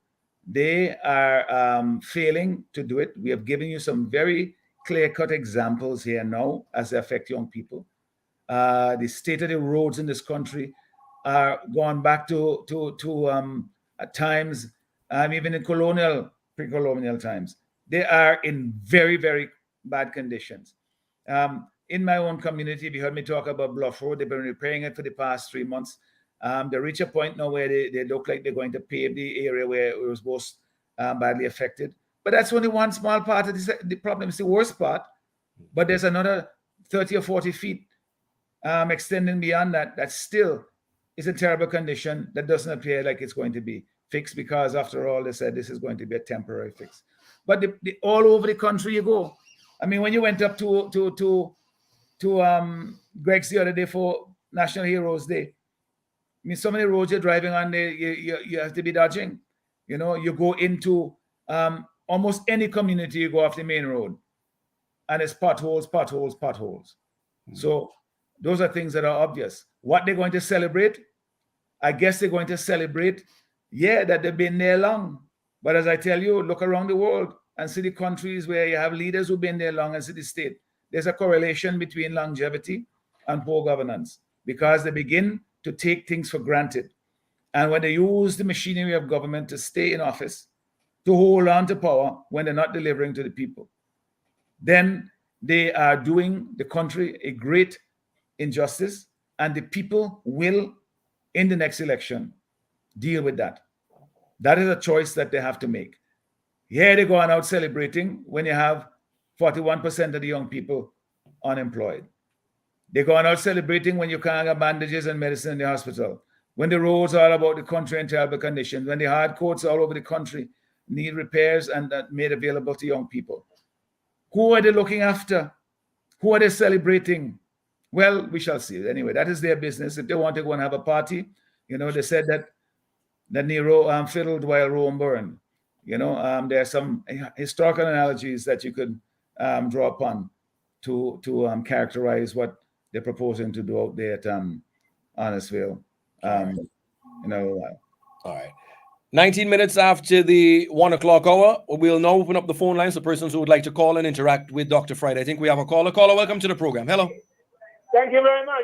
They are failing to do it. We have given you some very clear-cut examples here now as they affect young people. The state of the roads in this country are going back to at times, even in pre-colonial times. They are in very, very bad conditions. In my own community, if you heard me talk about Bluff Road, they've been repairing it for the past 3 months. They reach a point now where they look like they're going to pave the area where it was most badly affected. But that's only one small part of the problem. It's the worst part. But there's another 30 or 40 feet extending beyond that still is in terrible condition that doesn't appear like it's going to be fixed, because after all, they said this is going to be a temporary fix. But all over the country you go. I mean, when you went up to Greg's the other day for National Heroes Day, I mean, some of the roads you're driving on, you have to be dodging. You know, you go into almost any community, you go off the main road, and it's potholes. Mm-hmm. So those are things that are obvious. What they're going to celebrate, I guess they're going to celebrate, that they've been there long. But as I tell you, look around the world and see the countries where you have leaders who've been there long and see the state. There's a correlation between longevity and poor governance, because they begin to take things for granted. And when they use the machinery of government to stay in office, to hold on to power when they're not delivering to the people, then they are doing the country a great injustice, and the people will, in the next election, deal with that. That is a choice that they have to make. Here they go on out celebrating when you have 41% of the young people unemployed. They go on out celebrating when you can't get bandages and medicine in the hospital, when the roads all about the country in terrible conditions, when the hard courts all over the country need repairs and made available to young people. Who are they looking after? Who are they celebrating? Well, we shall see. Anyway, that is their business. If they want to go and have a party, they said that Nero fiddled while Rome burned. There are some historical analogies that you could draw upon to characterize what they're proposing to do out there at Honnestville. All right. 19 minutes after the 1 o'clock hour, we'll now open up the phone lines for persons who would like to call and interact with Dr. Friday. I think we have a caller. Caller, welcome to the program. Hello. Thank you very much.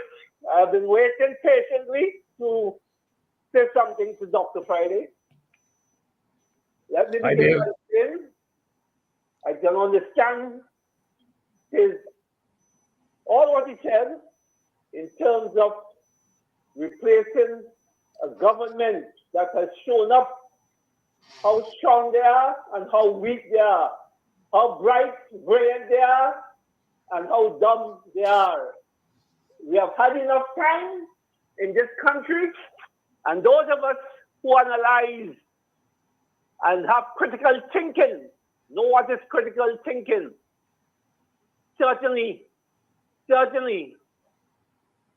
I've been waiting patiently to say something to Dr. Friday. Let me begin by saying I can understand all what he said in terms of replacing a government that has shown up how strong they are and how weak they are, how bright, brilliant they are, and how dumb they are. We have had enough time in this country, and those of us who analyze and have critical thinking know what is critical thinking. Certainly,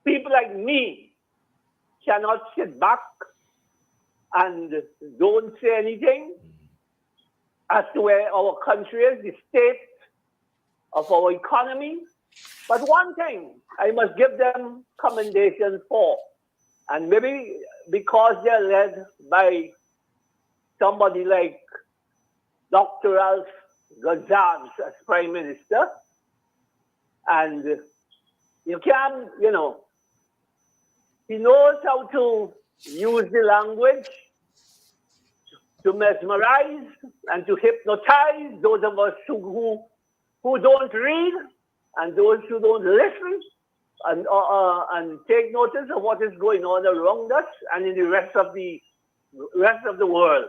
people like me cannot sit back and don't say anything as to where our country is, the state of our economy. But one thing I must give them commendation for, and maybe because they're led by somebody like Dr. Ralph Gonsalves as Prime Minister, and he knows how to use the language to mesmerize and to hypnotize those of us who don't read and those who don't listen and take notice of what is going on around us and in the rest of the world.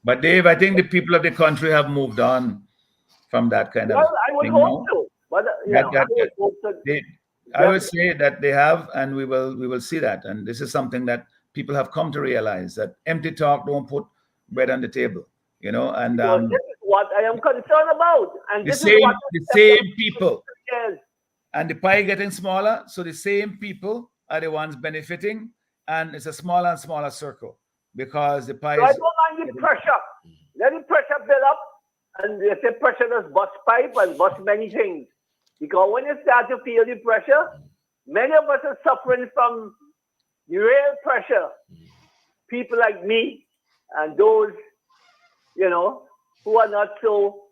But Dave, I think the people of the country have moved on from that kind of I would thing hope now. so. But I would say that they have, and we will see that. And this is something that people have come to realize, that empty talk don't put bread on the table, and this is what I am concerned about. And the same people. Yes. And the pie getting smaller, so the same people are the ones benefiting, and it's a smaller and smaller circle because the pie. So I don't mind the pressure. Let the pressure build up, and they say pressure does bust pipe and bust many things. Because when you start to feel the pressure, many of us are suffering from the real pressure. People like me and those, who are not so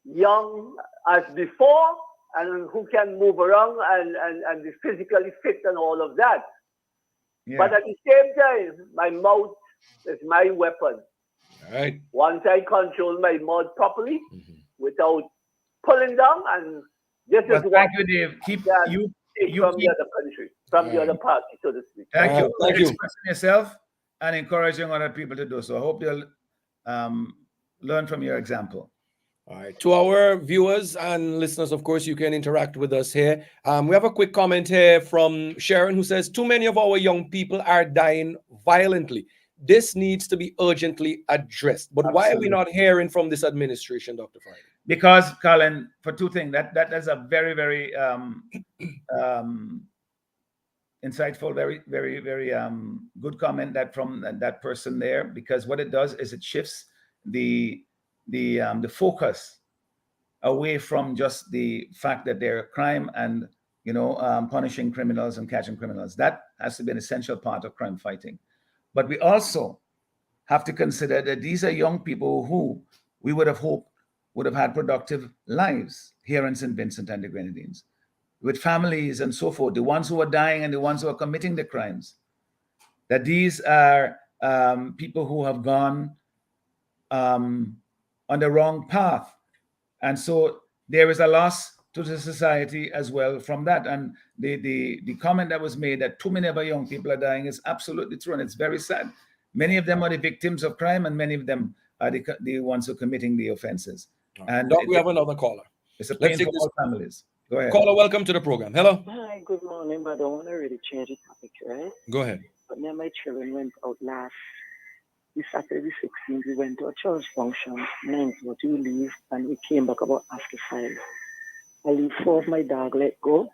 young as before and who can move around and be physically fit and all of that. Yeah. But at the same time, my mouth is my weapon. All right. Once I control my mouth properly, without pulling down, and this is what thank you, Dave. Keep from the other country, from the other party, so to speak. Thank you. Thank you. Expressing yourself and encouraging other people to do so. I hope they'll learn from your example. All right. To our viewers and listeners, of course, you can interact with us here. We have a quick comment here from Sharon who says, too many of our young people are dying violently. This needs to be urgently addressed. But why are we not hearing from this administration, Dr. Friday? Because, Colin, for two things, that's a very, very insightful, very, very, very good comment from that person there. Because what it does is it shifts the focus away from just the fact that they're crime and punishing criminals and catching criminals. That has to be an essential part of crime fighting. But we also have to consider that these are young people who we would have hoped would have had productive lives here in St. Vincent and the Grenadines, with families and so forth, the ones who are dying and the ones who are committing the crimes. That these are people who have gone on the wrong path. And so there is a loss to the society as well from that. And the comment that was made that too many of our young people are dying is absolutely true, and it's very sad. Many of them are the victims of crime, and many of them are the ones who are committing the offenses. And Doc, we have another caller. It's a pain for all families. Go ahead. Caller, welcome to the program. Hello. Hi, good morning, but I don't want to really change the topic, right? Go ahead. But me and my children went out this Saturday the 16th. We went to a church function, 9:40 we leave, and we came back about after 5. I leave 4 of my dog let go,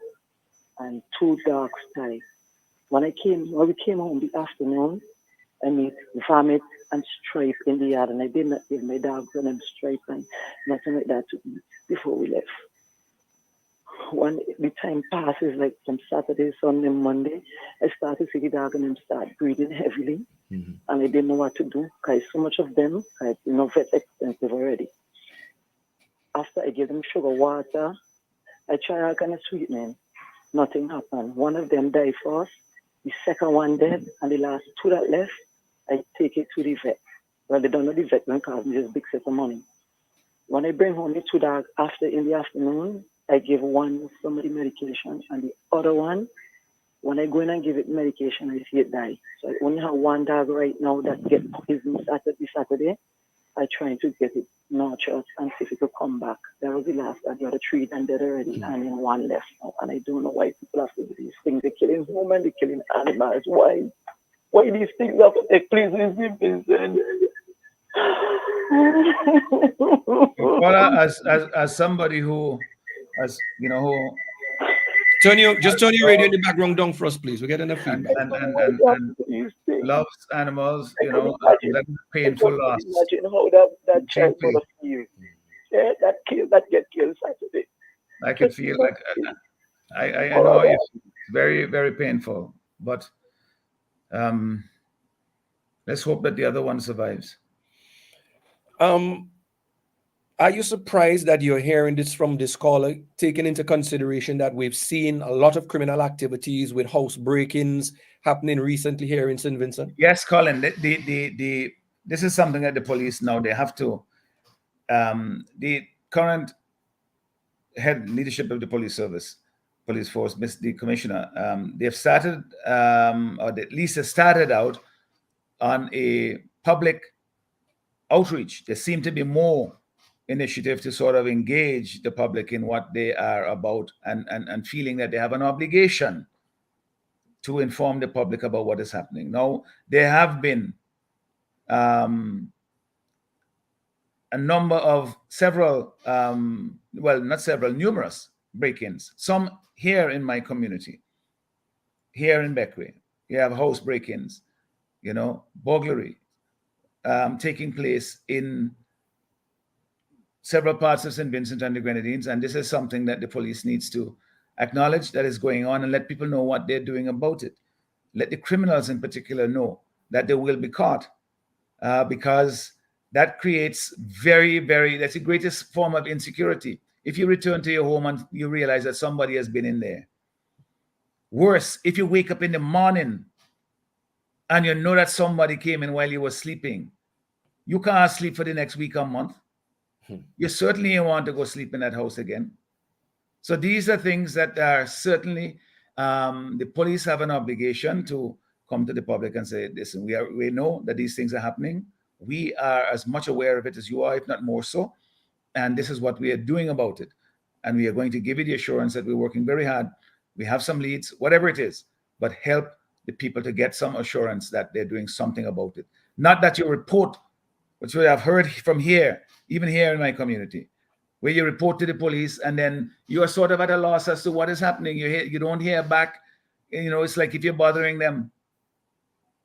and 2 dogs died. When we came home the afternoon, I meet vomit and stripe in the yard, and I did not give my dogs and them stripe and nothing like that to eat before we left. When the time passes, like from Saturday, Sunday, Monday, I start to see the dog and them start breathing heavily, and I didn't know what to do because so much of them, vet expensive already. After I give them sugar water, I try all kind of sweetening. Nothing happened. One of them died first, the second one dead, and the last 2 that left, I take it to the vet. Well, they don't know the vet when cost me just big set of money. When I bring home the 2 dogs in the afternoon, I give one some of the medication, and the other one, when I go in and give it medication, I see it die. So I only have 1 dog right now that gets poisoned Saturday. I trying to get it nurtured and see if it will come back. That was the last, and the other 3 done dead already, and then 1 left now. And I don't know why people have to do these things. They're killing women, they're killing animals. Why? Why these things have to take place in Vincent? Well, as somebody who, who turn your radio in the background down for us, please. We're getting a feedback. and loves animals, that's painful loss. Imagine how that child would have feel. Yeah, that get killed Saturday. I can feel like I know it's very, very painful, but let's hope that the other one survives. Are you surprised that you're hearing this from this caller, taking into consideration that we've seen a lot of criminal activities with house break-ins happening recently here in St. Vincent? Yes, Colin. This is something that the police now they have to. The current head leadership of the police force, the commissioner, they've started, or at least they started out on a public outreach. There seem to be more initiative to sort of engage the public in what they are about and feeling that they have an obligation to inform the public about what is happening. Now, there have been a number of numerous break-ins. Some here in my community, here in Beckway. You have house break-ins, burglary taking place in several parts of St. Vincent and the Grenadines, and this is something that the police needs to acknowledge that is going on and let people know what they're doing about it. Let the criminals in particular know that they will be caught, because that creates that's the greatest form of insecurity. If you return to your home and you realize that somebody has been in there. Worse, if you wake up in the morning and you know that somebody came in while you were sleeping, you can't sleep for the next week or month. You certainly want to go sleep in that house again. So these are things that are certainly, the police have an obligation to come to the public and say, listen, we know that these things are happening. We are as much aware of it as you are, if not more so. And this is what we are doing about it. And we are going to give you the assurance that we're working very hard. We have some leads, whatever it is, but help the people to get some assurance that they're doing something about it. Not that you report, which we have heard from here, even here in my community, where you report to the police and then you are sort of at a loss as to what is happening. You don't hear back. It's like if you're bothering them.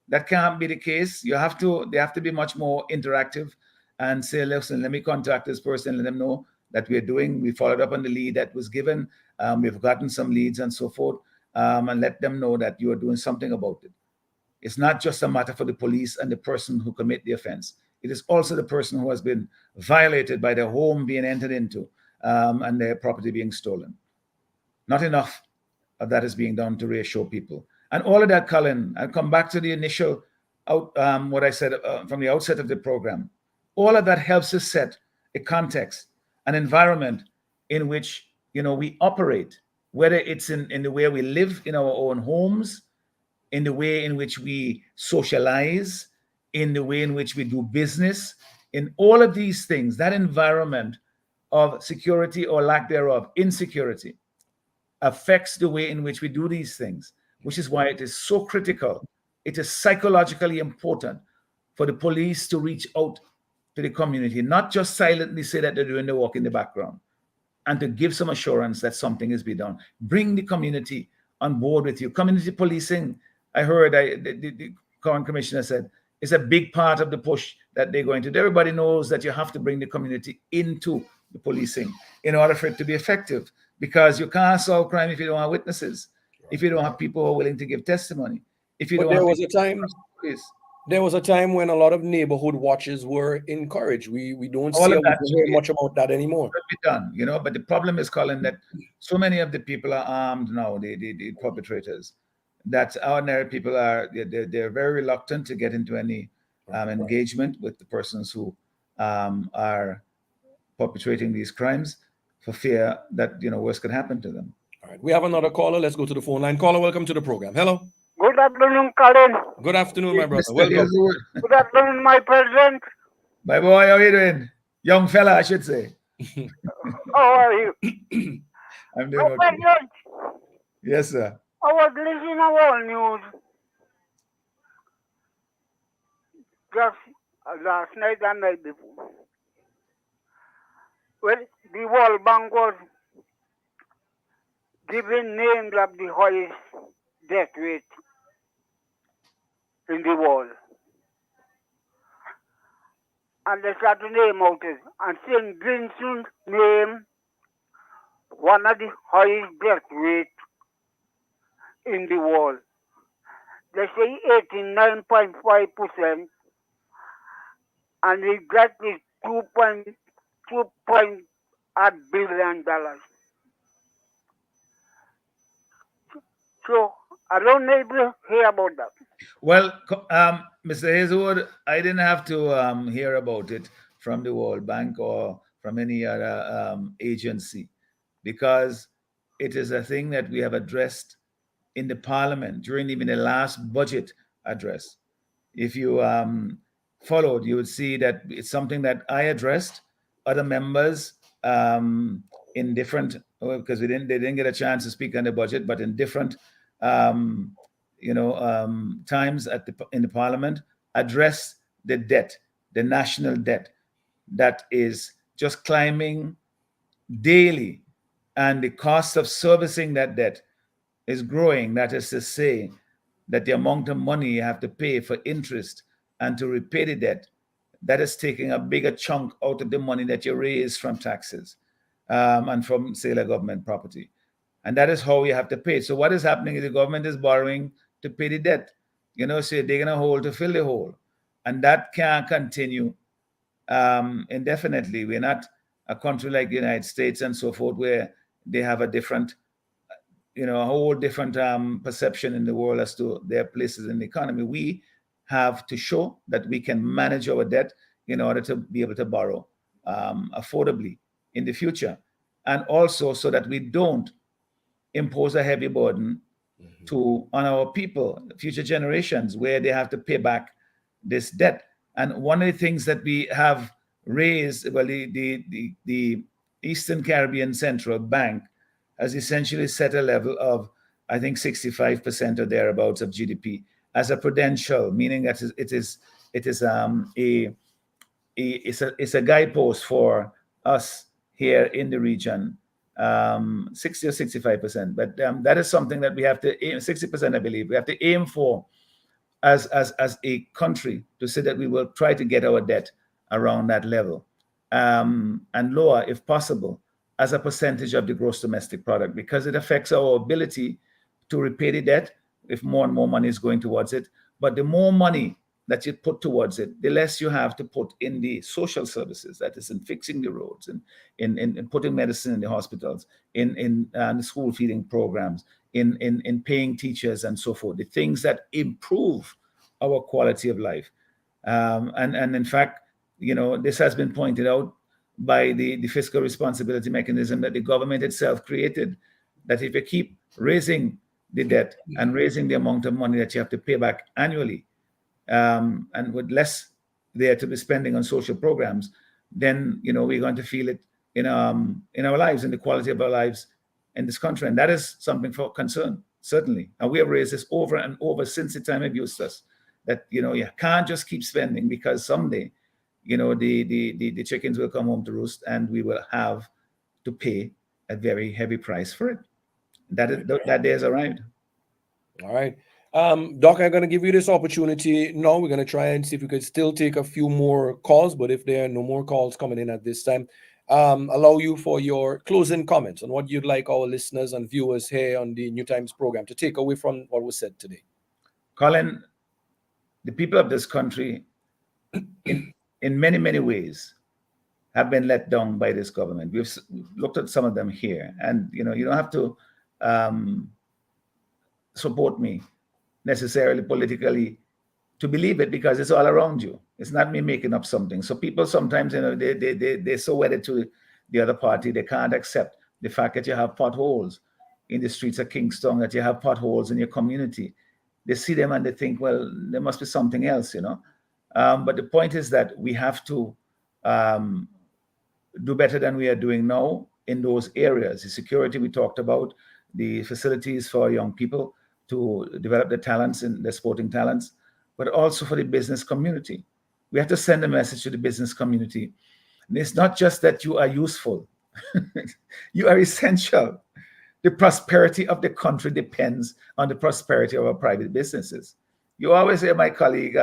That can't be the case. They have to be much more interactive and say, listen, let me contact this person, let them know that we followed up on the lead that was given. We've gotten some leads and so forth, and let them know that you are doing something about it. It's not just a matter for the police and the person who commit the offense. It is also the person who has been violated by their home being entered into, and their property being stolen. Not enough of that is being done to reassure people. And all of that, Colin, I'll come back to the initial, what I said from the outset of the program. All of that helps us set a context, an environment in which, we operate, whether it's in the way we live in our own homes, in the way in which we socialize, in the way in which we do business, in all of these things, that environment of security or lack thereof, insecurity, affects the way in which we do these things, which is why it is so critical. It is psychologically important for the police to reach out to the community, not just silently say that they're doing the work in the background, and to give some assurance that something is being done. Bring the community on board with you. Community policing, I heard the current commissioner said, is a big part of the push that they're going to do. Everybody knows that you have to bring the community into the policing in order for it to be effective, because you can't solve crime if you don't have witnesses, if you don't have people who are willing to give testimony, if you But don't there have was a time. There was a time when a lot of neighborhood watches were encouraged. We don't all see of that hear much about that anymore. should be done, you know. But the problem is, Colin, that so many of the people are armed now, the perpetrators, that ordinary people are they're very reluctant to get into any engagement with the persons who are perpetrating these crimes, for fear that, you know, worse could happen to them. All right, we have another caller. Let's go to the phone line. Caller, welcome to the program. Hello. Good afternoon, Colin. Good afternoon, my brother. Mr. Welcome. Hazelwood. Good afternoon, my president. My boy, how are you doing? Young fella, I should say. How are you? I'm doing My okay. president, Yes, sir. I was listening to all news just last night and night before. Well, the World Bank was giving names of the highest death rate in the world. And they start to name out it. And St. Vincent name one of the highest death rates in the world. They say 89.5%, and the debt is $2.8 billion. So I don't know if you hear about that. Well, Mr. Hazelwood, I didn't have to hear about it from the World Bank or from any other agency, because it is a thing that we have addressed in the Parliament during even the last budget address. If you followed, you would see that it's something that I addressed, other members in different, because they didn't get a chance to speak on the budget, but in different times in the Parliament, address the debt, the national debt that is just climbing daily, and the cost of servicing that debt is growing. That is to say, that the amount of money you have to pay for interest and to repay the debt, that is taking a bigger chunk out of the money that you raise from taxes and from sale of government property. And that is how you have to pay. So what is happening is the government is borrowing to pay the debt. You know, so they're gonna hole to fill the hole. And that can't continue indefinitely. We're not a country like the United States and so forth, where they have a different, a whole different perception in the world as to their places in the economy. We have to show that we can manage our debt in order to be able to borrow affordably in the future. And also so that we don't impose a heavy burden on our people, future generations, where they have to pay back this debt. And one of the things that we have raised, well, the Eastern Caribbean Central Bank has essentially set a level of, I think, 65% or thereabouts of GDP as a prudential, meaning that it's a guidepost for us here in the region, 60 or 65%. But that is something that we have to aim, 60%, I believe, we have to aim for as a country, to say that we will try to get our debt around that level, and lower, if possible, as a percentage of the gross domestic product, because it affects our ability to repay the debt if more and more money is going towards it. But the more money that you put towards it, the less you have to put in the social services, that is in fixing the roads, and in putting medicine in the hospitals, in the school feeding programs, in paying teachers and so forth, the things that improve our quality of life. And in fact, this has been pointed out by the fiscal responsibility mechanism that the government itself created, that if you keep raising the debt and raising the amount of money that you have to pay back annually, and with less there to be spending on social programs, then we're going to feel it in our lives, in the quality of our lives in this country. And that is something for concern, certainly. And we have raised this over and over since the time of Eustace, that you can't just keep spending, because someday the chickens will come home to roost, and we will have to pay a very heavy price for it. That day has arrived. All right. Doc, I'm going to give you this opportunity now. We're going to try and see if we could still take a few more calls, but if there are no more calls coming in at this time, allow you for your closing comments on what you'd like our listeners and viewers here on the New Times program to take away from what was said today. Colin, the people of this country, in many, many ways, have been let down by this government. We've looked at some of them here, and you don't have to support me necessarily politically to believe it, because it's all around you. It's not me making up something. So people sometimes, they're so wedded to the other party, they can't accept the fact that you have potholes in the streets of Kingston, that you have potholes in your community. They see them and they think, well, there must be something else, But the point is that we have to do better than we are doing now in those areas. The security we talked about, the facilities for young people to develop their talents and their sporting talents, but also for the business community. We have to send a message to the business community. And it's not just that you are useful, you are essential. The prosperity of the country depends on the prosperity of our private businesses. You always hear my colleague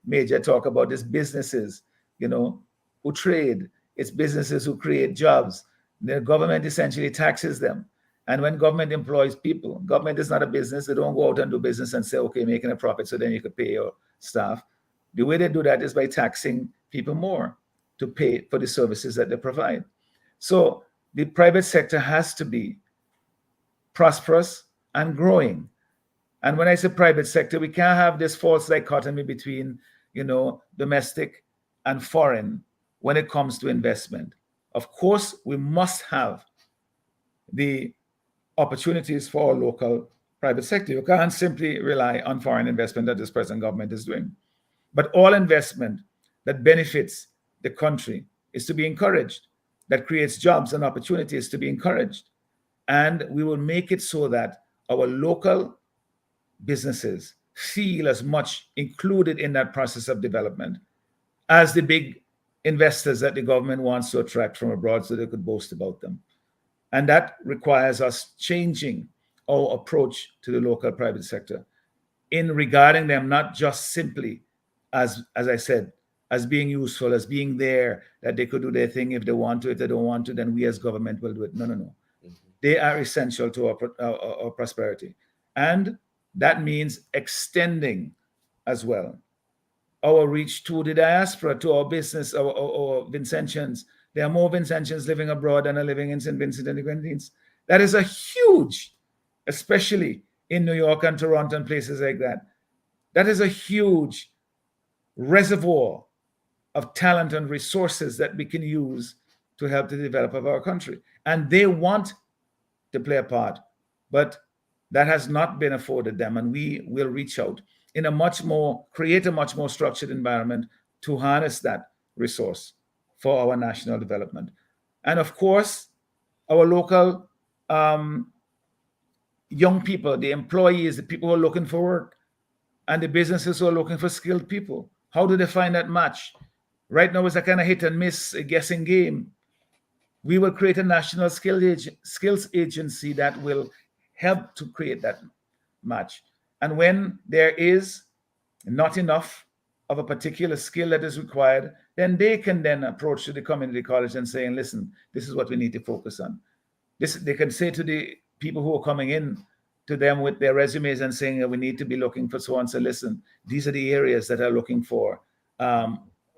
Major talk about these businesses, who trade. It's businesses who create jobs. The government essentially taxes them. And when government employs people, government is not a business. They don't go out and do business and say, okay, making a profit so then you could pay your staff. The way they do that is by taxing people more to pay for the services that they provide. So the private sector has to be prosperous and growing. And when I say private sector, we can't have this false dichotomy between, domestic and foreign when it comes to investment. Of course, we must have the opportunities for our local private sector. You can't simply rely on foreign investment that this present government is doing. But all investment that benefits the country is to be encouraged, that creates jobs and opportunities to be encouraged. And we will make it so that our local businesses feel as much included in that process of development as the big investors that the government wants to attract from abroad so they could boast about them. And that requires us changing our approach to the local private sector in regarding them not just simply as I said, as being useful, as being there, that they could do their thing if they want to. If they don't want to, then we as government will do it. No. Mm-hmm. They are essential to our prosperity. And that means extending as well our reach to the diaspora, to our business, our Vincentians. There are more Vincentians living abroad than are living in St. Vincent and the Grenadines. That is a huge, especially in New York and Toronto and places like that. That is a huge reservoir of talent and resources that we can use to help the development of our country. And they want to play a part, but that has not been afforded them. And we will reach out in create a much more structured environment to harness that resource for our national development. And of course, our local young people, the employees, the people who are looking for work, and the businesses who are looking for skilled people. How do they find that match? Right now, it's a kind of hit and miss, a guessing game. We will create a national skills agency that will help to create that match. And when there is not enough of a particular skill that is required, then they can then approach to the community college and saying, listen, this is what we need to focus on. They can say to the people who are coming in to them with their resumes and saying that we need to be looking for so and so, listen, these are the areas that are looking for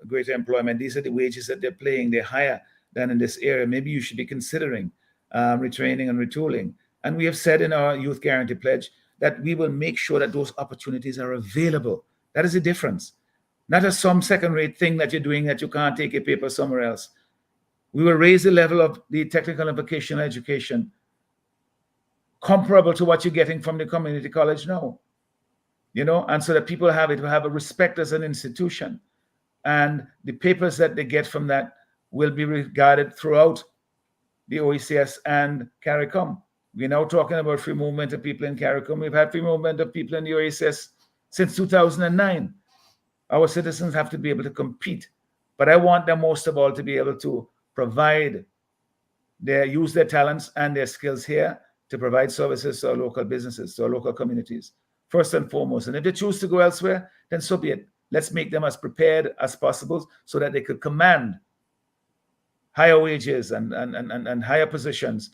greater employment. These are the wages that they're higher than in this area. Maybe you should be considering retraining and retooling. And we have said in our Youth Guarantee Pledge that we will make sure that those opportunities are available. That is the difference. Not as some second-rate thing that you're doing that you can't take a paper somewhere else. We will raise the level of the technical and vocational education comparable to what you're getting from the community college now. And so that people have a respect as an institution. And the papers that they get from that will be regarded throughout the OECS and CARICOM. We're now talking about free movement of people in CARICOM. We've had free movement of people in the OECS since 2009. Our citizens have to be able to compete. But I want them most of all to be able to use their talents and their skills here to provide services to our local businesses, to our local communities. first and foremost. And if they choose to go elsewhere, then so be it. Let's make them as prepared as possible so that they could command higher wages and higher positions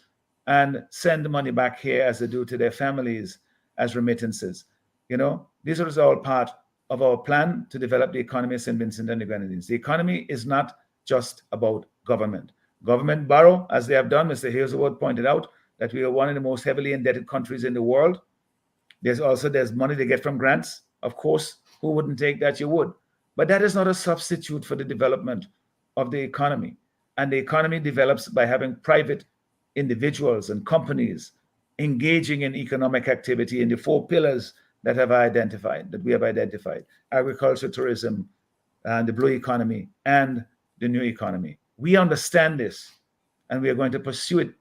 and send the money back here as they do to their families as remittances. You know, these are all part of our plan to develop the economy of St. Vincent and the Grenadines. The economy is not just about government. Government borrow, as they have done. Mr. Hazelwood pointed out that we are one of the most heavily indebted countries in the world. There's money they get from grants. Of course, who wouldn't take that? You would. But that is not a substitute for the development of the economy. And the economy develops by having private individuals and companies engaging in economic activity in the 4 pillars that we have identified: agriculture, tourism, and the blue economy, and the new economy. We understand this, and we are going to pursue it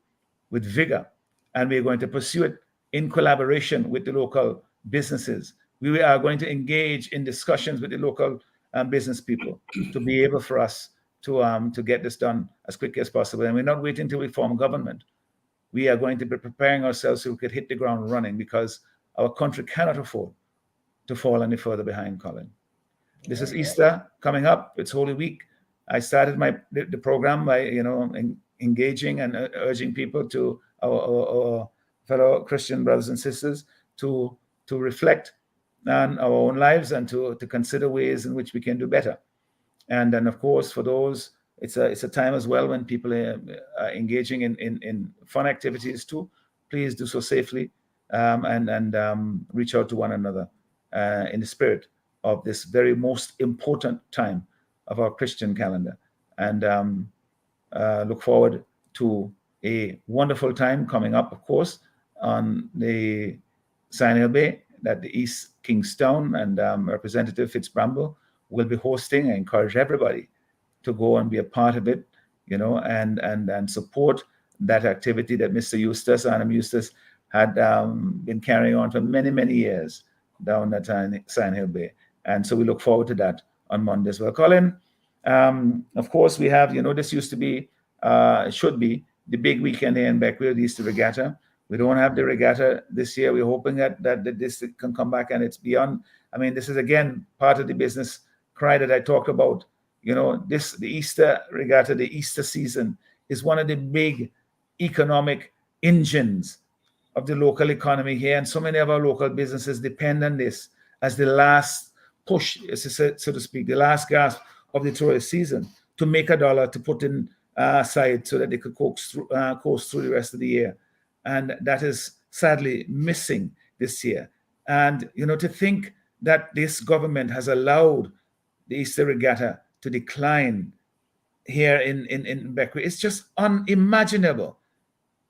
with vigor, and we are going to pursue it in collaboration with the local businesses. We are going to engage in discussions with the local business people to be able for us to get this done as quickly as possible. And we're not waiting until we form government. We are going to be preparing ourselves so we could hit the ground running, because our country cannot afford to fall any further behind, Colin. This is Easter coming up. It's Holy Week. I started the program by engaging and urging people, to our fellow Christian brothers and sisters, to reflect on our own lives and to consider ways in which we can do better. And then, of course, for those, it's a time as well when people are engaging in fun activities too. Please do so safely, and reach out to one another in the spirit of this very most important time of our Christian calendar. And look forward to a wonderful time coming up, of course, on the Sine Hill Bay that the East Kingstown and Representative Fitzbramble will be hosting. I encourage everybody to go and be a part of it, and support that activity that Mr. Eustace, Adam Eustace, had been carrying on for many, many years down at Sine Hill Bay. And so we look forward to that on Monday as well. Colin, of course, we have, this used to be, should be the big weekend here in Beckwith, the Easter Regatta. We don't have the regatta this year. We're hoping that this can come back and it's beyond. I mean, this is, again, part of the business cry that I talked about. The Easter Regatta, the Easter season, is one of the big economic engines of the local economy here. And so many of our local businesses depend on this as the last push, so to speak, the last gasp of the tourist season, to make a dollar to put in aside so that they could coast through the rest of the year. And that is sadly missing this year. And, to think that this government has allowed the Easter Regatta to decline here in Beckwith, it's just unimaginable.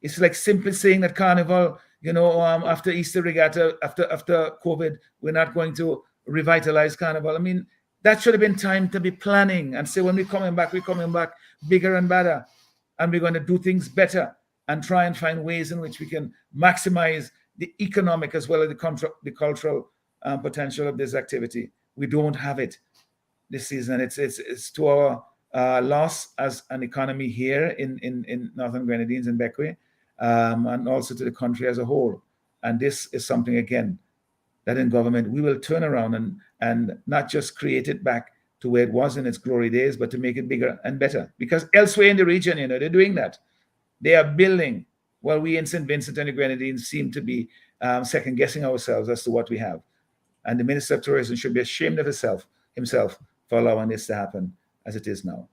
It's like simply saying that Carnival, after Easter Regatta, after COVID, we're not going to revitalize Carnival. I mean, that should have been time to be planning and say, when we're coming back bigger and better, and we're going to do things better and try and find ways in which we can maximize the economic as well as the cultural potential of this activity. We don't have it this season. It's to our loss as an economy here in Northern Grenadines and Beckwith, and also to the country as a whole. And this is something, again, that in government we will turn around and not just create it back to where it was in its glory days, but to make it bigger and better. Because elsewhere in the region, they're doing that. They are building, while we in St. Vincent and the Grenadines seem to be second-guessing ourselves as to what we have. And the Minister of Tourism should be ashamed of himself for allowing this to happen as it is now.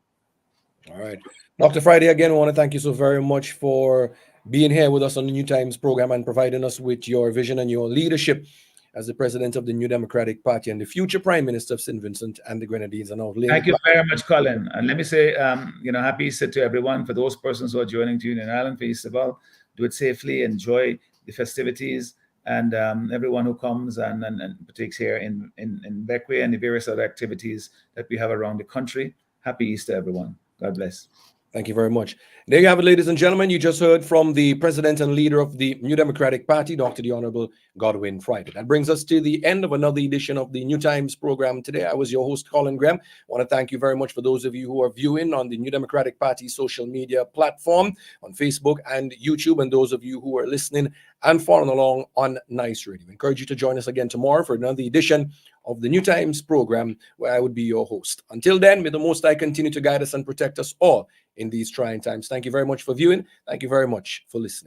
All right. Dr. Friday, again, I want to thank you so very much for being here with us on the New Times program and providing us with your vision and your leadership as the president of the New Democratic Party and the future prime minister of St. Vincent and the Grenadines. Thank you very much, Colin. And let me say, happy Easter to everyone. For those persons who are joining to Union Island for Easter Ball, do it safely, enjoy the festivities, and everyone who comes and partakes here in Beckwith and the various other activities that we have around the country. Happy Easter, everyone. God bless. Thank you very much. There you have it, ladies and gentlemen. You just heard from the president and leader of the New Democratic Party, Dr. the Honorable Godwin Friday. That brings us to the end of another edition of the New Times program today. I was your host, Colin Graham. I want to thank you very much for those of you who are viewing on the New Democratic Party social media platform on Facebook and YouTube, and those of you who are listening and following along on Nice Radio. I encourage you to join us again tomorrow for another edition of the New Times program, where I would be your host. Until then, may the Most High continue to guide us and protect us all in these trying times. Thank you very much for viewing. Thank you very much for listening.